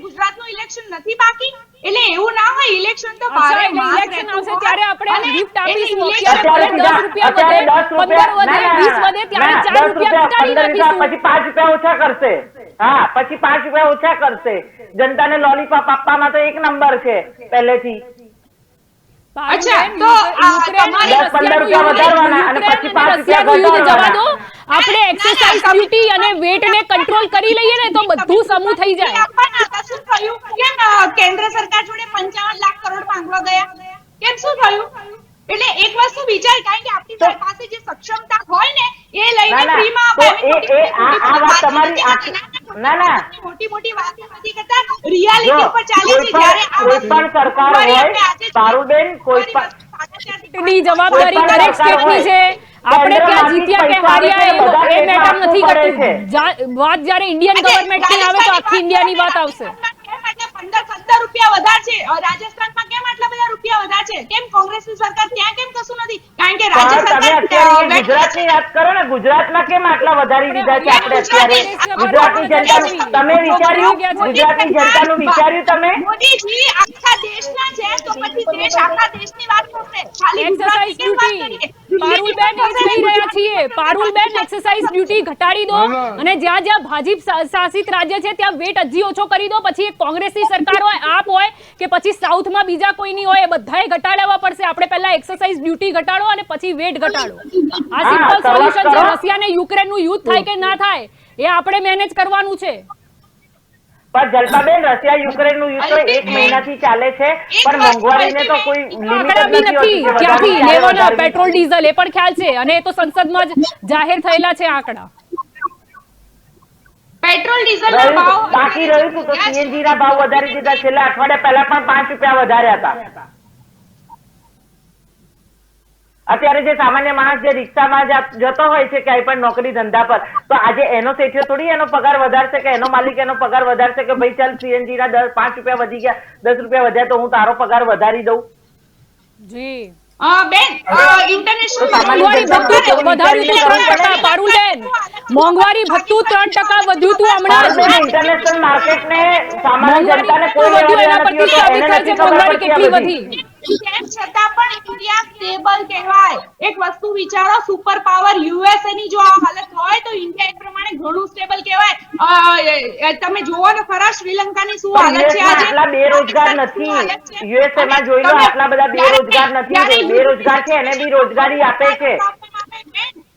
ગુજરાતનું ઇલેક્શન નથી બાકી, એટલે એવું ના હોય. ઇલેક્શન તો અચ્છા, બારે એટલે માસ election રહેતું આવશે ત્યારે હોય. આપણે અને gift આપીશું. એટલે અત્યારે election ભલે અત્યારે 10 રૂપિયા વધે, 15 વધે, 20 વધે, ત્યારે 4 રૂપિયા ઘટાડી 15 નાખીશું. પછી 5 રૂપિયા ઓછા કરશે. હા, પછી 5 રૂપિયા ઓછા કરશે. જનતાને લોલીપોપ આપવામાં તો 1 નંબર છે પહેલેથી. અચ્છા, યુક્રેન, તો યુક્રેન અને 10-15 રૂપિયા રશિયાનું વધારવાના અને યુક્રેન પછી અને 5 રૂપિયા રશિયાનું યુદ્ધ જવા ઘટાડવાના. દો. આપણે એક્સરસાઇઝ ડ્યુટી અને વેટને કંટ્રોલ કરી લઈએ ને તો બધું સમૂહ થઈ જાય. આપવાના હતા. શું થયું? કેમ કેન્દ્ર સરકાર જોડે 55 લાખ કરોડ માંગવા ગયા? કેમ શું થયું? એટલે એક વસ્તુ વિચાર, કારણ કે આપણી પાસે જે સક્ષમતા હોય ને એ લઈને ના, ફ્રીમાં તો આ વાત તમારી ના. મોટી મોટી વાતો નથી કરતા, રિયાલિટી પર ચાલે કોઈ છે. જ્યારે આ પણ સરકાર હોય, પારુબેન, કોઈ પણ ની જવાબદારી કોઈ પણ દરેક સરકાર સ્ટેટની હોય, છે. આપણે ક્યાં કેન્દ્રમાંથી જીત્યા કે પૈસા આવે હાર્યા છે, બધા એ મેટર સ્ટેટમાં નથી આપવું પડે કરતું. વાત જ્યારે ઇન્ડિયન ગવર્નમેન્ટની આવે તો આખી ઇન્ડિયાની વાત આવશે. 15-17 રૂપિયા વધારે છે. રાજસ્થાનમાં કેમ આટલા બધા રૂપિયા વધારે છે? કેમ કોંગ્રેસની સરકાર ત્યાં કેમ કશું નથી? કારણ કે રાજ્ય પણ તમે અત્યારે ગુજરાતની વાત કરો ને, ગુજરાતના કેમ આટલા વધારી દીધા છે આપણે અત્યારે? ગુજરાતની જનતા તમે વિચાર્યું? ગુજરાતની જનતાનું વિચાર્યું તમે? મોદીજી આખા દેશના છે તો પછી દેશ આખા દેશની વાત કરશે. ખાલી એક્સરસાઇઝ ગુજરાતની કેમ વાત ડ્યુટી, કરીએ? પારુલબેન એ જ કહી રહ્યા છીએ. પારુલબેન, એક્સરસાઇઝ ડ્યુટી ઘટાડી દો અને જ્યાં જ્યાં ભાજપ શાસિત રાજ્ય છે ત્યાં વેટ હજી ઓછો કરી દો. પછી કોંગ્રેસની સરકાર હોય, આપ હોય કે પછી સાઉથમાં બીજા કોઈની હોય, એ બધાએ ઘટાડવા પડશે. આપણે પહેલા એક્સરસાઇઝ ડ્યુટી ઘટાડો અને પછી વેટ ઘટાડો. આ સિમ્પલ સોલ્યુશન છે. રશિયા અને યુક્રેનનું યુદ્ધ થાય કે ના થાય એ આપણે મેનેજ કરવાનું છે. પણ જલપાબેન, રશિયા યુક્રેનનું યુદ્ધ તો 1 મહિનાથી ચાલે છે, પણ મોંઘવારીને તો કોઈ લિમિટ આંકડા બી જ નથી હોતી નથી કે ક્યાંથી વધારે લેવાના. વધારવી. પેટ્રોલ ડીઝલ એ પણ ખ્યાલ છે, અને એ તો સંસદમાં જ જાહેર થયેલા છે આંકડા. પેટ્રોલ ડીઝલના ભાવ બાકી રહ્યું હતું તો સીએનજી ના ભાવ વધારી દીધા. છેલ્લા અઠવાડિયા પહેલા પણ 5 રૂપિયા વધાર્યા હતા. અત્યારે જે સામાન્ય માણસ જે રિક્ષામાં જતો હોય છે ક્યાંય પણ નોકરી ધંધા પર, તો આજે એનો શેઠિયો થોડી એનો પગાર વધારશે કે એનો માલિક એનો પગાર વધારશે કે ભાઈ ચાલ સીએનજી ના 5 રૂપિયા વધી ગયા, 10 રૂપિયા વધ્યા તો હું તારો પગાર વધારી દઉં. જી બેન, ઇન્ટરનેશનલ મોંઘવારી ભથ્થું વધાર્યું હતું 3%. પારુલબેન, મોંઘવારી ભથ્થું 3% વધ્યું હતું હમણાં જ. ઇન્ટરનેશનલ માર્કેટ ને સામાન્ય મોંઘવારી જનતાને ભથ્થું કોઈ વધ્યું, લેવા એના દેવા પરથી નથી હોતો. એને સાબિત થાય છે નથી ખબર મોંઘવારી પડતી આ કેટલી બધી. વધી. તેમ છતાં પણ ઇન્ડિયા સ્ટેબલ કહેવાય. એક વસ્તુ વિચારો, સુપર પાવર યુએસએ ની જો આ હાલત હોય તો ઇન્ડિયા એક પ્રમાણે ઘણું સ્ટેબલ કહેવાય. તમે જોવો ને ખરા શ્રીલંકાની શું પણ હાલત છે યુએસમાં આજે? આટલા બેરોજગાર નથી. યુએસએ માં જોઈ લો, આટલા બધા બેરોજગાર નથી. બેરોજગાર છે એને બી રોજગારી આપે છે.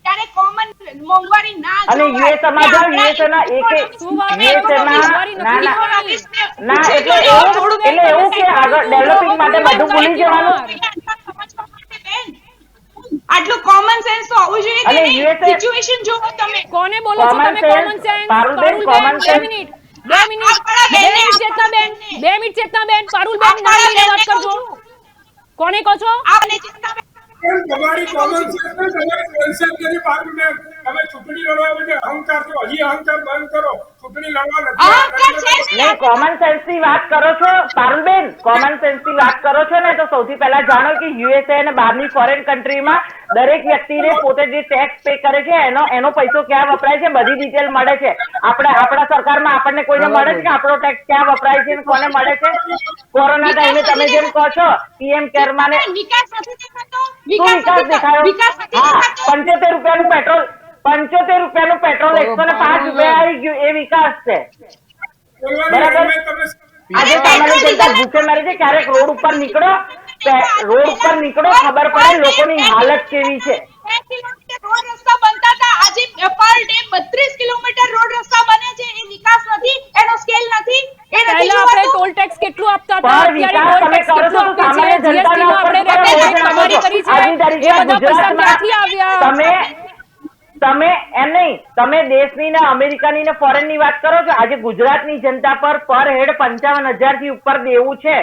ત્યારે કોમન મોંઘવારી ના અને જોવાય. યુએસએ માં જાઓ, યુએસએ માં શું વાત કરો? યુએસએ માં મોંઘવારી ના નથી ના જોવાની. ના, એટલે એવું કે આગળ ડેવલપિંગ માટે બધું ભૂલી જવાનું. આટલું કોમન સેન્સ તો હોવું જોઈએ કે અને નહીં? USA સિચ્યુએશન જોવો તમે. કોને બોલો છો Common તમે? Common sense, sense. Parulben, Parulben, common બે sense. Minute, 2 minute Chetnaben, Parulben નામીને વાત કરજો. કોને કહો છો? આપને ચિંતા તમારી કોમન સેન્સ ને તમારી કોન્સેપ્ટ કરી પાડું ને તમે ચૂંટણી લડવા માટે અહંકાર છો, હજી અહંકાર બંધ કરો. ચૂંટણી લડવા અહંકાર છે નથી. નહીં, કોમન સેન્સ ની વાત કરો છો પારુલબેન, કોમન સેન્સ ની વાત કરો છો ને, તો સૌથી પહેલા જાણો કે યુએસએ અને બહારની ફોરેન કન્ટ્રીમાં દરેક વ્યક્તિને પોતે જે ટેક્સ પે કરે છે એનો પૈસો ક્યાં વપરાય છે બધી ડિટેલ મળે છે. આપણા સરકારમાં આપણને કોઈને મળે છે કે આપણો ટેક્સ ક્યાં વપરાય છે અને કોને મળે છે? કોરોના ટાઈમે તમે જેમ કહો છો પીએમ કેર માં વિકાસ નથી દેખાતો. શું વિકાસ દેખાયો? વિકાસ નથી હા, દેખાતો. 75 રૂપિયાનું પેટ્રોલ રૂપિયાનું પેટ્રોલ 105 રૂપિયા આવી ગયું, એ વિકાસ છે. બરાબર. આજે સામાન્ય જનતા ભૂખે મરે છે. ક્યારેક રોડ ઉપર નીકળો, ખબર પડે લોકોની હાલત કેવી છે. 2 કિલોમીટર રોડ રસ્તા બનતા હતા, આજે પર ડે 32 કિલોમીટર રોડ રસ્તા બને છે. એ વિકાસ નથી, એનો સ્કેલ નથી. એ નથી પહેલા આપણે જોવાતું. ટોલ ટેક્સ કેટલું આપતા હતા, પણ અત્યારે વિકાસ ટોલ તમે ટેક્સ કરો છો કેટલું તો આપીએ છીએ, સામાન્ય GST માં આપણે જનતાના રેટ ઉપર તમારી કરી છે, આજની તારીખે એ બધા પૈસા ગુજરાતમાં ક્યાંથી આવ્યા? તમે દેશની ને અમેરિકાની ને ફોરેન ની વાત કરો છો. આજે ગુજરાતની જનતા પર હેડ 55,000 થી ઉપર દેવું છે.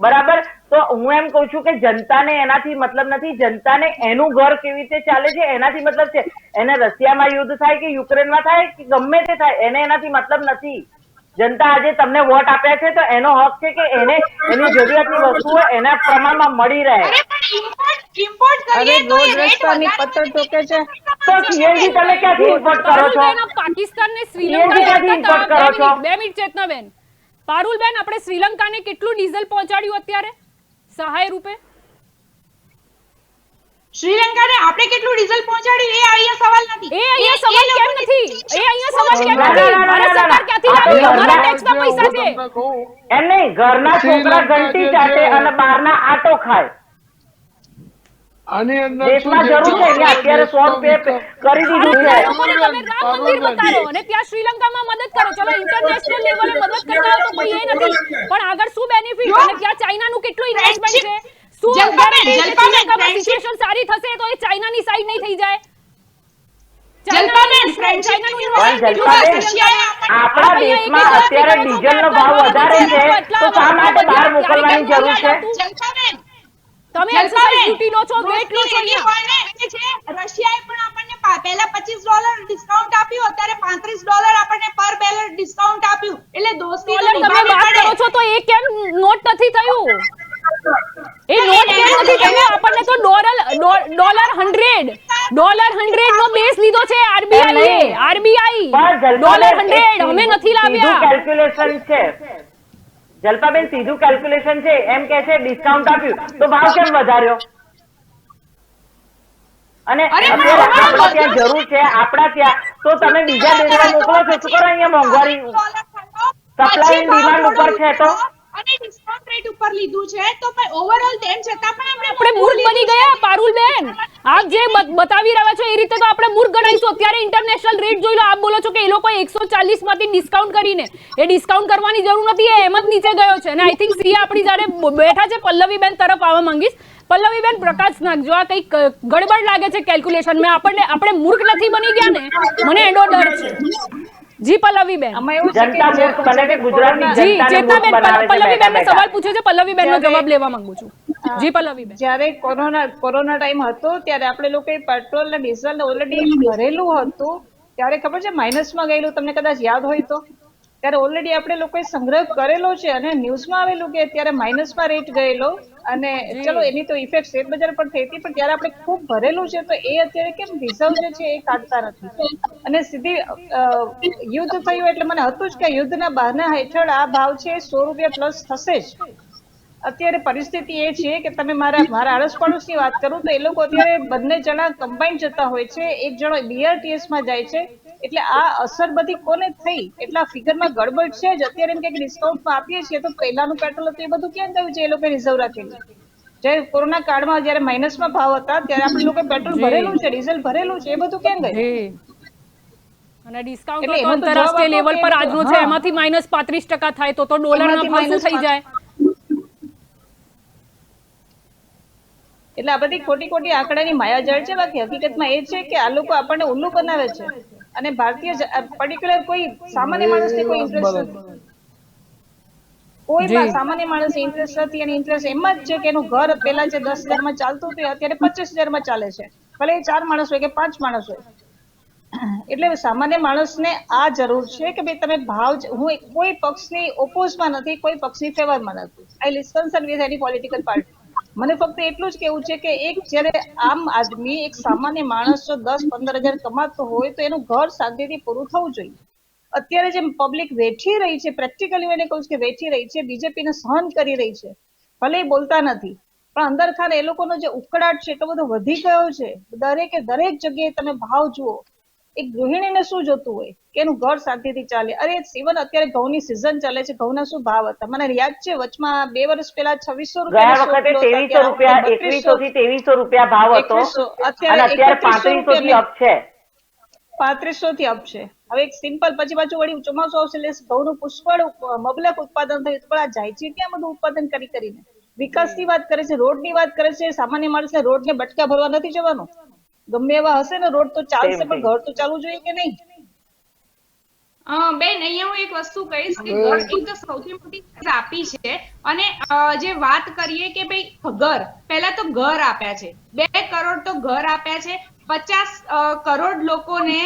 બરાબર. તો હું એમ કઉ છું કે જનતાને એનાથી મતલબ નથી. જનતાને એનું ઘર કેવી રીતે ચાલે છે એનાથી મતલબ છે. એને રશિયામાં યુદ્ધ થાય કે યુક્રેનમાં થાય કે ગમે તે થાય, એને એનાથી મતલબ નથી. જનતા આજે તમને વોટ આપ્યા છે તો એનો હક છે કે એને એની જરૂરિયાતની વસ્તુઓ એના પ્રમાણમાં મળી રહે. અરે પણ import અરે કરીએ તો એ રોડ રેટ રસ્તાની વધારે પત્તર ઠોકે છે. તો સીએનજી તમે ક્યાંથી ઇમ્પોર્ટ કરો છો? પારુલબેન, આપ પાકિસ્તાન ને શ્રીલંકા CNG ક્યાંથી લડતા import હતા. કરો છો? 2 મિનિટ ચેતનાબેન. પારુલબેન, આપણે શ્રીલંકાને કેટલું ડીઝલ પહોંચાડ્યું અત્યારે સહાય રૂપે? શ્રીલંકાને આપણે કેટલું ડીઝલ પહોંચાડ્યું એ અહીંયા સવાલ નથી. એ અહીંયા સવાલ કેમ નથી? એ અહીંયા સવાલ કેમ ના, નથી? ના, ના, ભારત ના, ના, સરકાર ના. ક્યાંથી લાવી? આ તો અમારા ઘરના ટેક્સના પૈસા છે. તમને કહું, એમ નહીં, ઘરના છોકરા ઘંટી ચાટે અને બહારના આટો ખાય. આની અંદર દેશમાં જરૂર છે. અહીંયા અત્યારે 100 રૂપિયા કરી દીધું છે. ભારતના લોકોને તમે રામ મંદિર બતાવો અને ત્યાં શ્રીલંકામાં મદદ કરો. ચલો, ઇન્ટરનેશનલ લેવલે મદદ કરતા હોય તો કોઈ એ નથી, પણ આગળ શું બેનિફિટ? અને ત્યાં ચાઇનાનું કેટલું ઇન્વેસ્ટમેન્ટ છે? શું શ્રીલંકામાં સિચ્યુએશન સારી થશે તો એ ચાઇનાની સાઈડ નહીં થઈ જાય? જલ્પાબેન, ચાઇનાનું પણ ઇન્વેસ્ટમેન્ટ કેટલું જલ્પાબેન, હશે? આપણા દેશમાં અત્યારે ડીઝલનો ભાવ વધારે છે તો શા માટે બહાર મોકલવાની જરૂર છે? જલ્પાબેન, તમે એક્સરસાઇઝ ડ્યુટી લો છો, વેટ લો છો એવી અહીંયા. હોય ને, એ છે રશિયાએ પણ આપણને પહેલા $25 ડિસ્કાઉન્ટ આપ્યું, અત્યારે $35 આપણને પર બેરલ ડિસ્કાઉન્ટ આપ્યું. એટલે દોસ્તી તો ડોલર તમે નિભાવવી વાત પડે. કરો છો તો એ કેમ નોટ નથી થયું? એ નોટ કેમ નથી થયું? આપણને તો $100 નો બેઝ લીધો છે આરબીઆઈ. પણ $100 અમે નથી લાવ્યા. કેલ્ક્યુલેશન છે જલ્પાબેન, સીધું કેલ્ક્યુલેશન છે. એમ કે છે ડિસ્કાઉન્ટ આપ્યું તો ભાવ કેમ વધાર્યો? અને અત્યારે આપણા ત્યાં જરૂર છે, આપણા ત્યાં તો તમે બીજા દેશમાં મોકલો છો. શું કરો અહીંયા મોંઘવારી સપ્લાય એન્ડ ડિમાન્ડ ઉપર છે તો અને ડિસ્કાઉન્ટ રેટ ઉપર લીધું છે તો ઓવરઓલ તેમ છતાં પણ આપણે મૂર્ખ બની ગયા પારુલબેન. આપ જે બતાવી રહ્યા છો એ રીતે તો આપણે મૂર્ખ ગણાઈશું. અત્યારે ઇન્ટરનેશનલ રેટ જોઈ લો. આપ બોલો છો કે એ લોકો 140 માંથી ડિસ્કાઉન્ટ કરીને, એ ડિસ્કાઉન્ટ કરવાની જરૂર નથી, એ એમ જ નીચે ગયો છે. અને આઈ થિંક સીએ આપણી જ્યારે બેઠા છે, પલ્લવીબેન તરફ આવવા માંગીશ. પલ્લવીબેન, પ્રકાશ નાખજો. આ કંઈક ગડબડ લાગે છે કેલ્ક્યુલેશન માં. આપણે મૂર્ખ નથી બની ગયા ને? મને એનો ડર છે. જી પલ્લવીબેન. આમાં એવું છે કે જનતા મૂર્ખ બને કે ગુજરાતની જી જનતાને મૂર્ખ ચેતનાબેન, બનાવે છે પલ્લવીબેન બેઠા સવાલ બેઠા. પૂછ્યો છે. પલ્લવીબેન નો જવાબ લેવા માંગુ છું. જી પલ્લવીબેન. જ્યારે કોરોના ટાઈમ હતો ત્યારે આપણે લોકોએ પેટ્રોલ ને ડીઝલ ઓલરેડી ભરેલું હતું, ત્યારે ખબર છે માઇનસમાં ગયેલું, તમને કદાચ યાદ હોય તો. ત્યારે ઓલરેડી આપણે લોકોએ સંગ્રહ કરેલો છે અને ન્યૂઝમાં આવેલું કે અત્યારે માઇનસમાં રેટ ગયેલો. અને ચલો એની તો ઇફેક્ટ શેર બજાર પર થઈ હતી, પણ ત્યારે આપણે ખૂબ ભરેલું છે તો એ અત્યારે કેમ રિઝર્વ જે છે એ કાઢતા નથી. અને સીધી યુદ્ધ થયું એટલે મને હતું જ કે યુદ્ધના બહાના હેઠળ આ ભાવ છે 100 રૂપિયા પ્લસ થશે જ. અત્યારે પરિસ્થિતિ એ છે કે તમે મારા આડોશ પડોશની વાત કરું તો એ લોકો અત્યારે બંને જણા કમ્બાઈન જતા હોય છે. એક જણો BRTS માં જાય છે. એટલે આ અસર બધી કોને થઈ? એટલા ફિગરમાં ગડબડ છે જ. અત્યારે એમ કે ડિસ્કાઉન્ટમાં આપીએ છીએ તો પહેલાનું પેટ્રોલ હતું એ બધું ક્યાં ગયું છે? એ લોકો રિઝર્વ રાખેલું. જ્યારે કોરોના કાળમાં જ્યારે માઇનસમાં ભાવ હતા ત્યારે આપણે લોકો પેટ્રોલ ભરેલું છે, ડીઝલ ભરેલું છે, એ બધું ક્યાં ગયું? અને ડિસ્કાઉન્ટ એટલે તો એનો તો આંતરરાષ્ટ્રીય જવાબ લેવલ આપો પર કે આજનો છે, હા. એમાંથી -35% થાય તો ડોલરના એમાંથી ભાવ શું થઈ -5. જાય? એટલે આ બધી ખોટી આંકડાની માયાજાળ છે. બાકી હકીકતમાં એ છે કે આ લોકો આપણને ઉલ્લુ બનાવે છે. અને ભારતીય પર્ટિક્યુલર કોઈ સામાન્ય માણસને કોઈ ઇન્ટરેસ્ટ નથી. કોઈ સામાન્ય માણસને ઇન્ટરેસ્ટ નથી. અને ઇન્ટરેસ્ટ એમાં જ છે કે એનું ઘર પેલા જે 10,000 માં ચાલતું હતું અત્યારે 25,000 માં ચાલે છે. ભલે એ 4 માણસ હોય કે 5 માણસ હોય. એટલે સામાન્ય માણસને આ જરૂર છે કે ભાઈ તમે ભાવ, હું કોઈ પક્ષની ઓપોઝમાં નથી, કોઈ પક્ષની ફેવરમાં નથી. I listen with any political party. મને ફક્ત એટલું જ કેવું છે કે એક જ્યારે આમ આદમી, એક સામાન્ય માણસ જો 10-15 હજાર કમાતો હોય તો એનું ઘર શાંતિથી પૂરું થવું જોઈએ. અત્યારે જેમ પબ્લિક વેઠી રહી છે, પ્રેક્ટિકલી એને કહું કે વેઠી રહી છે, બીજેપીને સહન કરી રહી છે, ભલે એ બોલતા નથી, પણ અંદર ખાને એ લોકોનો જે ઉકળાટ છે એટલો બધો વધી ગયો છે. દરેક જગ્યાએ તમે ભાવ જુઓ. એક ગૃહિણીને શું જોતું હોય કે એનું ઘર શાંતિથી ચાલે. અરે સિવન અત્યારે ઘઉંની સિઝન ચાલે છે, ઘઉંના શું ભાવ હતા મને યાદ છે. વચમાં 2 વર્ષ પહેલા 2600 ગયા રૂપિયા વખતે 2300 રૂપિયા, 2100 થી 2300 રૂપિયા ભાવ હતો 2100, અને અત્યારે 3100 3500 થી અપ છે. 3500 થી અપ છે. હવે એક સિમ્પલ પછી પાછું વળી ચોમાસું આવશે એટલે ઘઉંનું પુષ્કળ મબલક ઉત્પાદન થયું, પણ આ જાય છે ક્યાં બધું ઉત્પાદન કરીને? વિકાસની વાત કરે છે, રોડની વાત કરે છે. સામાન્ય માણસને રોડને બટકા ભરવા નથી જવાનું. ગમે એવા હશે ને રોડ તો ચાલશે, Same પણ thing. ઘર તો ચાલવું જોઈએ કે નહીં? બેન અહીંયા હું એક વસ્તુ કહીશ કે ઘર એક તો સૌથી મોટી ચીજ આપી છે, અને જે વાત કરીએ કે ભાઈ ઘર, પહેલા તો ઘર આપ્યા છે, 2 કરોડ તો ઘર આપ્યા છે, 50 કરોડ લોકોને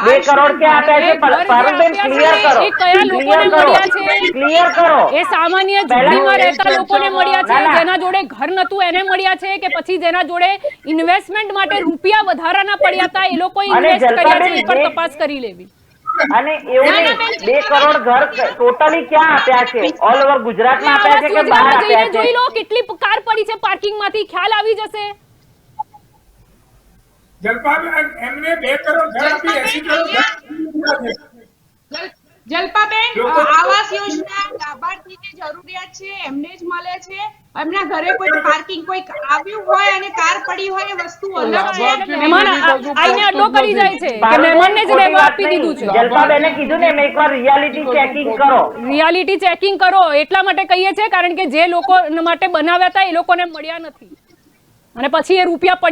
2 કરોડ ક્યાં આપ્યા છે? ઘર જે પારુલબેન આપ્યા ક્લિયર છે, કરો, એ કયા લોકોને ક્લિયર કરો, મળ્યા છે? ક્લિયર કરો. એ સામાન્ય પહેલા ઝૂંપડીમાં એક રહેતા લોકોને મળ્યા છે, ના, ના. જેના જોડે ઘર નતું એને મળ્યા છે, કે પછી જેના જોડે ઇન્વેસ્ટમેન્ટ માટે રૂપિયા વધારાના પડ્યા હતા એ લોકો અને ઇન્વેસ્ટ કર્યા છે, જલપાબેન, એ પણ જે- તપાસ કરી લેવી. અને એવું ના, ના, નહીં, બેન, 2 કરોડ ઘર ટોટલી ક્યાં આપ્યા છે? ઓલ ઓવર ગુજરાતમાં તમે આપ્યા છે આવાસ કે બહાર યોજનામાં જઈને આપ્યા છે? જોઈ લો કેટલી કાર પડી છે પાર્કિંગમાંથી, ખ્યાલ આવી જશે. જલપાબેન એમને 2 કરોડ ઘર આપી 80 કરોડ ઘર જલપાબેન, લોકો- આવાસ યોજના લાભાર્થીને જરૂરિયાત છે એમને જ મળે છે. એમના ઘરે કોઈ પાર્કિંગ કોઈ આવ્યું હોય અને કાર પડી હોય એ વસ્તુ અલગ છે. લાભાર્થી મહેમાન બીજું કશું આઈને આટલો પહોંચતું કરી જ જાય નથી. છે કે પારુલબેન, મહેમાનને જ ખોટી લેવા વાત આપી દીધું છે. નહીં. જલપાબેને કીધું ને, એમ એકવાર રિયાલિટી ચેકિંગ કરો. રિયાલિટી ચેકિંગ કરો એટલા માટે કહીએ છીએ, કારણ કે જે લોકો માટે બનાવ્યા હતા એ લોકોને મળ્યા નથી, અને પછી એ રૂપિયા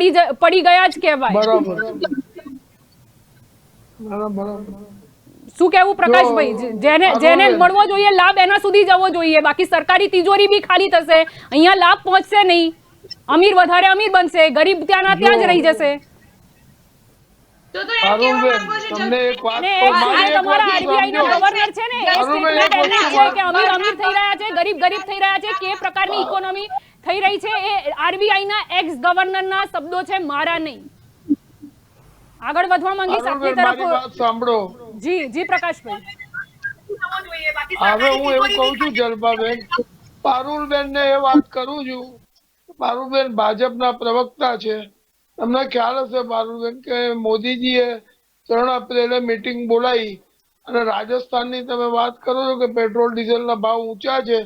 પડી ગયા જ કહેવાય. બરાબર બરાબર. શું કેવું પ્રકાશભાઈ? જેને મળવો જોઈએ લાભ એના સુધી જવો જોઈએ, બાકી સરકારી તિજોરી બી ખાલી થશે, અહીંયા લાભ પહોંચશે નહીં, અમીર વધારે અમીર બનશે, ગરીબ ત્યાંના ત્યાં જ રહી જશે. તો એમ કહેવા પારુલબેન, માંગો છો તમને એક વાત અને તો એક મારી એક તમારા વાત RBI ના સમજો. ગવર્નર છે ને, એ પારુલબેન, એક સ્ટેટમેન્ટ એમનું વસ્તુ છે કે અમીર વાત- અમીર થઈ રહ્યા છે, ગરીબ ગરીબ થઈ રહ્યા છે, કે પ્રકારની ઇકોનોમી થઈ રહી છે, એ RBI ના એક્સ ગવર્નરના શબ્દો છે, મારા નહીં. આગળ વધવા માંગી પારુલબેન, આપની મારી વાત તરફ. સાંભળો. જી પ્રકાશભાઈ. હવે હું એવું કહું છું જલપાબેન, પારુલબેન ને એ વાત કરું છું. પારુલબેન ભાજપના પ્રવક્તા છે, તમને ખ્યાલ હશે પારુલબેન કે મોદીજીએ 3 એપ્રિલે મીટિંગ બોલાવી, અને રાજસ્થાનની તમે વાત કરો છો કે પેટ્રોલ ડીઝલના ભાવ ઊંચા છે,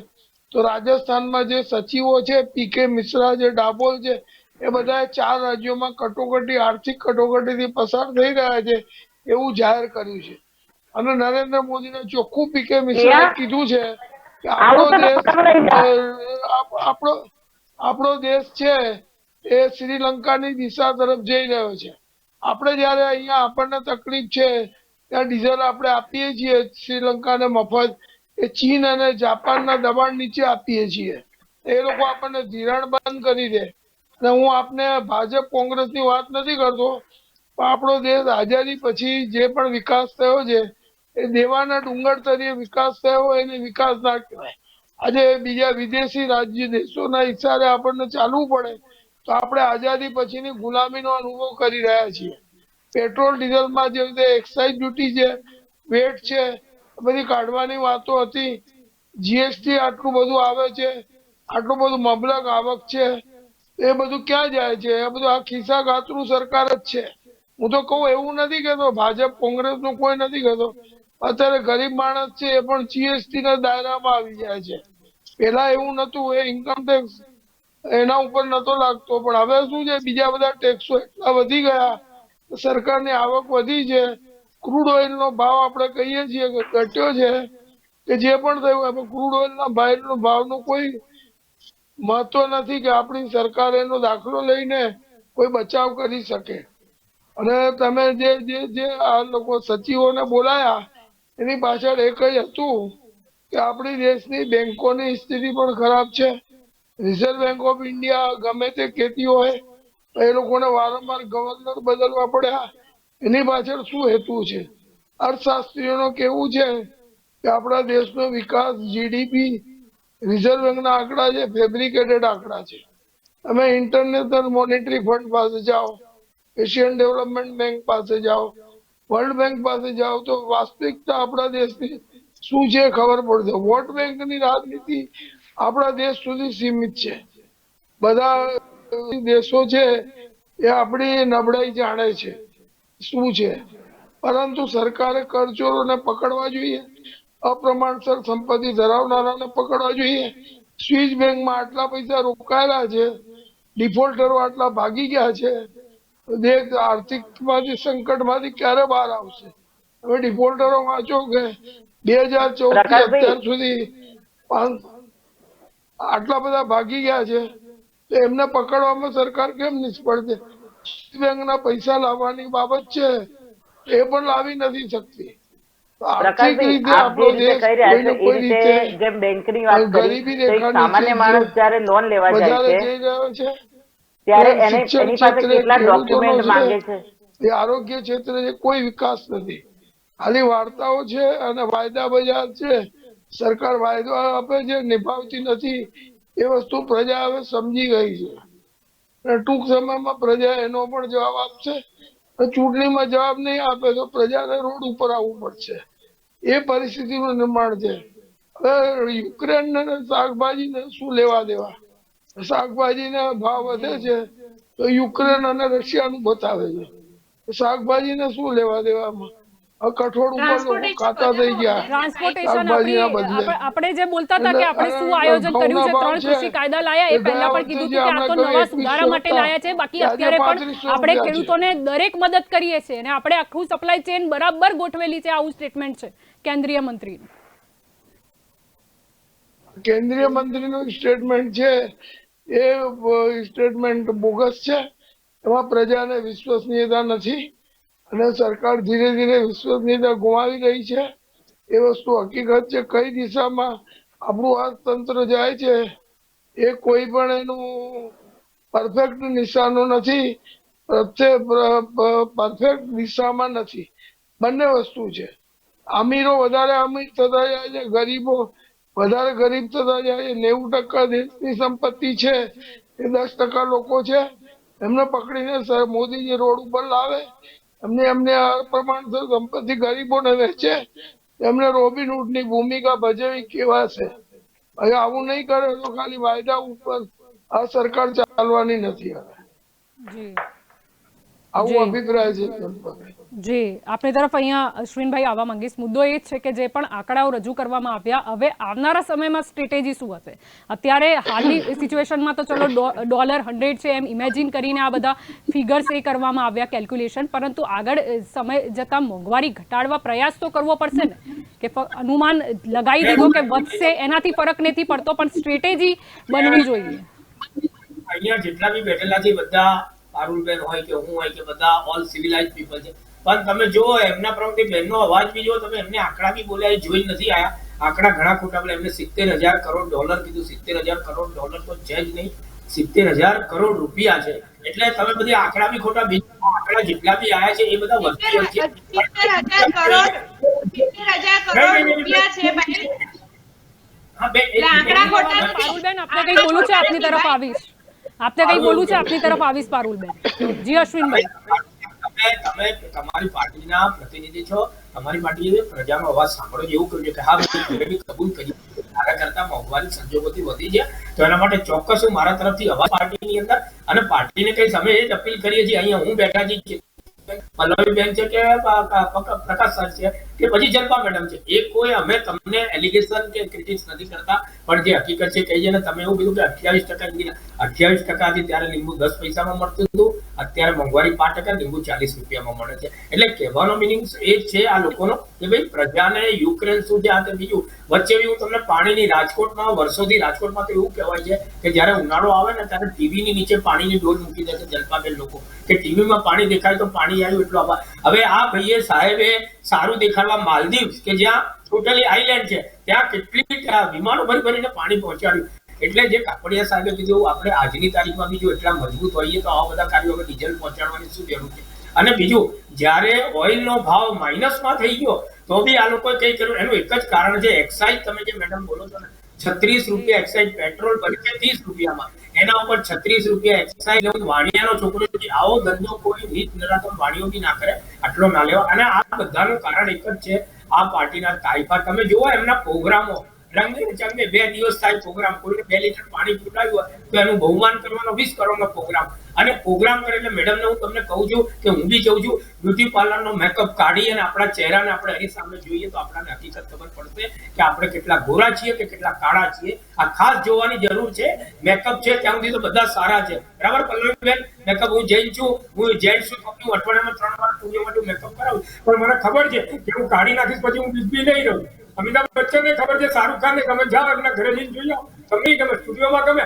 તો રાજસ્થાનમાં જે સચિવો છે, પીકે મિશ્રા જે ડાબોલ છે, એ બધા 4 રાજ્યોમાં કટોકટી, આર્થિક કટોકટીથી પસાર થઈ રહ્યા છે એવું જાહેર કર્યું છે. અને નરેન્દ્ર મોદીને ચોખ્ખું પીકે મિશ્રાએ કીધું છે કે આપણો આવું તો દેશ તમે લઈ જા. આપણો દેશ છે એ શ્રીલંકાની દિશા તરફ જઈ રહ્યો છે. આપણે જયારે અહીંયા આપણને તકલીફ છે ત્યાં ડીઝલ આપણે આપીએ છીએ શ્રીલંકાને મફત, એ ચીન અને જાપાનના દબાણ નીચે આપીએ છીએ. એ લોકો આપણને ધિરાણ બંધ કરી દે. અને હું આપને ભાજપ કોંગ્રેસની વાત નથી કરતો, પણ આપણો દેશ આઝાદી પછી જે પણ વિકાસ થયો છે એ દેવાના ડુંગર તરીકે વિકાસ થયો હોય એને વિકાસ ના કહેવાય. આજે બીજા વિદેશી રાજ્ય દેશોના ઈશારે આપણને ચાલવું પડે તો આપણે આઝાદી પછીની ગુલામીનો અનુભવ કરી રહ્યા છીએ. પેટ્રોલ ડીઝલમાં જે રીતે એક્સાઇઝ ડ્યુટી છે, વેટ છે, બધી કાઢવાની વાતો હતી, જીએસટી આટલું બધું આવે છે, આટલું બધું મબલક આવક છે, એ બધું ક્યાં જાય છે? એ બધું આ ખિસ્સા ગાતરું સરકાર જ છે. હું તો કહું એવું નથી કહેતો ભાજપ કોંગ્રેસ નું કોઈ નથી કહેતો, અત્યારે ગરીબ માણસ છે એ પણ જીએસટી ના દાયરામાં આવી જાય છે. પેલા એવું નતું, એ ઇન્કમ ટેક્સ એના ઉપર નતો લાગતો, પણ હવે શું છે બીજા બધા ટેક્સો એટલા વધી ગયા, સરકારની આવક વધી છે, ક્રૂડ ઓઇલ નો ભાવ આપણે કહીએ છીએ કે ઘટ્યો છે, કે જે પણ થયું આપણે ક્રૂડ ઓઇલ ના ભાવનું કોઈ મહત્વ નથી કે આપણી સરકાર એનો દાખલો લઈને કોઈ બચાવ કરી શકે. અને તમે જે આ લોકો સચિવોને બોલાયા એની પાછળ એક જ હતું કે આપણી દેશની બેંકોની સ્થિતિ પણ ખરાબ છે. રિઝર્વ બેંક ઓફ ઇન્ડિયા ગમે તે કહેતી હોય, એ લોકોને વારંવાર ગવર્નર બદલવા પડ્યા. એની પાછળ શું હેતુ છે? અર્થશાસ્ત્રીઓનું કેવું છે કે આપણા દેશનો વિકાસ, જીડીપી, રિઝર્વ બેંકના આંકડા છે ફેબ્રિકેટેડ આંકડા છે. તમે ઇન્ટરનેશનલ મોનેટરી ફંડ પાસે જાઓ, એશિયન ડેવલપમેન્ટ બેંક પાસે જાઓ, વર્લ્ડ બેંક પાસે જાઓ, તો વાસ્તવિકતા આપણા દેશની શું છે ખબર પડશે. વોટ બેંકની રાજનીતિ આપણા દેશ સુધી સીમિત છે. બધા દેશો છે એ આપણી નબળાઈ જાણે છે શું છે. પરંતુ સરકારે કરચોરોને પકડવા જોઈએ, અપ્રમાણસર સંપત્તિ ધરાવનારાને પકડવા જોઈએ. સ્વિસ બેંકમાં આટલા પૈસા રોકાયેલા છે, ડિફોલ્ટરો આટલા ભાગી ગયા છે, દેશ આર્થિક માંથી સંકટમાંથી ક્યારે બહાર આવશે? હવે ડિફોલ્ટરો વાંચો કે 2014 થી અત્યાર સુધી આટલા બધા ભાગી ગયા છે, તો એમને પકડવામાં સરકાર કેમ નિષ્ફળ છે? બેંકના પૈસા લાવવાની બાબત છે એ પણ લાવી નથી શકતી. આર્થિક રીતે આપણો દેશ કોઈને કોઈ રીતે જેમ બેંકની વાત ગરીબી કરી, રેખાની સામાન્ય માણસ જ્યારે લોન લેવા જાય વધારે છે જઈ રહ્યો છે, ત્યારે શિક્ષણ એની પાસે ક્ષેત્રે, કેટલા ખેડૂતોનો ડોક્યુમેન્ટ માંગે છે. એ આરોગ્ય ક્ષેત્રે કોઈ વિકાસ નથી, ખાલી વાર્તાઓ છે અને વાયદા બજાર છે. સરકાર વાયદો આપે છે, નિભાવતી નથી. એ વસ્તુ પ્રજા હવે સમજી ગઈ છે અને ટૂંક સમયમાં પ્રજા એનો પણ જવાબ આપશે. ચૂંટણીમાં જવાબ નહીં આપે તો પ્રજાને રોડ ઉપર આવવું પડશે. એ પરિસ્થિતિનું નિર્માણ છે. હવે યુક્રેન ને શાકભાજી ને શું લેવા દેવા? શાકભાજીના ભાવ વધે છે તો યુક્રેન અને રશિયાનું બતાવે છે. શાકભાજીને શું લેવા દેવામાં? કઠોળ ઉપર લોકો ખાતા થઈ ગયા ટ્રાન્સપોર્ટેશન શાકભાજીના બદલે. આપણે જે બોલતા હતા કે આપણે શું આયોજન કર્યું છે, 3 કૃષિ કાયદા લાયા, એ પહેલા પણ કીધું હતું કે આ તો નવા સુધારા માટે લાયા છે. બાકી અત્યારે પણ આપણે ખેડૂતોને દરેક મદદ કરીએ છીએ અને આપણે આખું સપ્લાય ચેન બરાબર ગોઠવેલી છે. આવું સ્ટેટમેન્ટ છે કેન્દ્રીય મંત્રીનું. કેન્દ્રીય મંત્રીનું સ્ટેટમેન્ટ છે એ સ્ટેટમેન્ટ બોગસ છે. એમાં પ્રજાને વિશ્વસનીયતા નથી અને સરકાર ધીરે ધીરે વિશ્વસનીયતા ગુમાવી રહી છે. એ વસ્તુ હકીકત છે. કઈ દિશામાં આપણું અર્થતંત્ર જાય છે એ કોઈ પણ એનું પરફેક્ટ નિશાનો નથી, પરફેક્ટ દિશામાં નથી. બંને વસ્તુ છે. અમીરો વધારે અમીર થતા જાય છે, ગરીબો વધારે ગરીબ થતા જાય છે. 90% દેશની સંપત્તિ છે એ 10% લોકો છે. એમને પકડીને મોદીજી રોડ ઉપર લાવે, એમને પ્રમાણસર સંપત્તિ ગરીબોને વેચે, એમને રોબિનહૂડ ની ભૂમિકા ભજવી કેવા છે. હવે આવું નહીં કરે તો ખાલી વાયદા ઉપર આ સરકાર ચાલવાની નથી. હવે આવું અભિપ્રાય છે. જી, આપણી તરફ અહીંયા અશ્વિનભાઈ આવવા માંગીશ. મુદ્દો એ છે કે જે પણ આંકડાઓ રજૂ કરવામાં આવ્યા, હવે આવનારા સમયમાં સ્ટ્રેટેજી શું હશે? અત્યારે હાલની સિચ્યુએશનમાં તો ચલો $100 છે એમ ઇમેજિન કરીને આ બધા ફિગર્સ એ કરવામાં આવ્યા, કેલ્ક્યુલેશન. પરંતુ આગળ સમય જતાં મોંઘવારી ઘટાડવા પ્રયાસ તો કરવો પડશે ને, કે અનુમાન લગાવી દીધો કે વધશે એનાથી ફરક નથી પડતો, પણ સ્ટ્રેટેજી બનવી જોઈએ. અહીંયા જેટલા બી બેઠેલા છે બધા પારુલબેન હોય કે હું હોય કે બધા ઓલ સિવિલાઇઝ પીપલ છે, પણ તમે જુઓ એમના પ્રવૃત્તિ બેનનો અવાજ બી જુઓ તમે, એમને આંકડા બી બોલ્યા એ જોઈ નથી આયા. આંકડા ઘણા ખોટા બોલે. એમને $70,000 કરોડ કીધું. $70,000 કરોડ તો છે જ નહીં, $70,000 કરોડ રૂપિયા છે. એટલે તમે બધી આંકડા બી ખોટા, બીજા આંકડા જેટલા બી આયા છે એ બધા વધુ છે. 70,000 કરોડ રૂપિયા છે ભાઈ. હા બે આંકડા ખોટા. પારુલબેન, આપને કંઈ બોલવું છે? આપની તરફ આવીશ. આપને કંઈ બોલવું છે? આપની તરફ આવીશ પારુલબેન. જી અશ્વિનભાઈ, તમે તમારી પાર્ટીના પ્રતિનિધિ છો, તમારી પાર્ટીએ પ્રજાનો અવાજ સાંભળો એવું કર્યું છે કે હા ભાઈ બી કબૂલ કરી મારા કરતા મોંઘવારી સંજોગોથી વધી છે, તો એના માટે ચોક્કસ હું મારા તરફથી અવાજ પાર્ટીની અંદર અને પાર્ટીને કઈ અમે એ જ અપીલ કરીએ છીએ. અહીંયા હું બેઠા છીએ, પલ્લવીબેન છે કે પ્રકાશ સર છે કે પછી જલ્પા મેડમ છે, એ કોઈ અમે તમને એલિગેશન કે ક્રિટિક્સ નથી કરતા, પણ જે હકીકત છે કહીએ ને. તમે એવું કીધું કે 28% ત્યારે લીંબુ 10 પૈસામાં મળતું હતું, અત્યારે મોંઘવારી 5%, લીંબુ 40 રૂપિયામાં મળે છે. એટલે કહેવાનો મિનિંગ એ છે આ લોકોનો કે ભાઈ પ્રજાને યુક્રેન શું છે આ તે બીજું. વચ્ચે હું તમને પાણીની વર્ષોથી રાજકોટમાં તો એવું કહેવાય છે કે જયારે ઉનાળો આવે ને ત્યારે ટીવીની નીચે પાણીની ડોલ મૂકી દે છે જલપાબેન લોકો, કે ટીવીમાં પાણી દેખાય તો પાણી આવ્યું એટલું આભાર. હવે આ ભાઈએ સાહેબે સારું દેખાડવા માલદીવ્સ કે જ્યાં ટોટલી આઈલેન્ડ છે ત્યાં કેટલી વિમાનો ભરીને પાણી પહોંચાડ્યું. એટલે જે કાપડિયા સાહેબે કીધું આપણે આજની તારીખમાં બી જો એટલા મજબૂત હોઈએ તો આવા બધા કાર્યો હવે ડીઝલ પહોંચાડવાની શું જરૂર છે? અને બીજું, જ્યારે ઓઇલનો ભાવ માઇનસમાં થઈ ગયો તો બી આ લોકોએ કઈ કર્યું, એનું એક જ કારણ છે એક્સાઇઝ. તમે જે મેડમ બોલો છો ને, 36 રૂપિયા એક્સાઇઝ પેટ્રોલ બને છે 30 રૂપિયામાં, એના ઉપર 36 રૂપિયા એક્સાઇઝ. વાણિયાનો છોકરો આવો ધંધો કોઈ રીત નરાતમ વાણીઓ બી ના કરે, આટલો ના લેવા. અને આ બધાનું કારણ એક જ છે, આ પાર્ટીના તાઇફા. તમે જુઓ એમના પ્રોગ્રામો, રંગે ચંગે 2 દિવસ થાય પ્રોગ્રામ, કોઈને 2 લીટર પાણી પીવડાવ્યું હોય તો એનું બહુમાન કરવાનો 20 કરોડનો પ્રોગ્રામ. અને પ્રોગ્રામ કરે એટલે મેડમને હું તમને કહું છું કે હું બી જઉં છું, બ્યુટી પાર્લરનો મેકઅપ કાઢી અને આપણા ચહેરાને આપણે એની સામે જોઈએ તો આપણને હકીકત ખબર પડશે કે આપણે કેટલા ગોરા છીએ કે કેટલા કાળા છીએ. આ ખાસ જોવાની જરૂર છે. મેકઅપ છે ત્યાં સુધી તો બધા સારા છે, બરાબર પલ્લવીબેન? મેકઅપ હું જૈન છું, હું જેન્ટ છું, તો હું અઠવાડિયામાં 3 વાર સ્ટુડિયો માટે મેકઅપ કરાવું, પણ મને ખબર છે કે હું કાઢી નાખીશ પછી હું બી નહીં રહું. અમિતાભ બચ્ચનને ખબર છે, શાહરુખ ખાનને ગમે, જાઓ એમના ઘરે જઈને જોઈ આવો, તમને ગમે, સ્ટુડિયોમાં ગમે.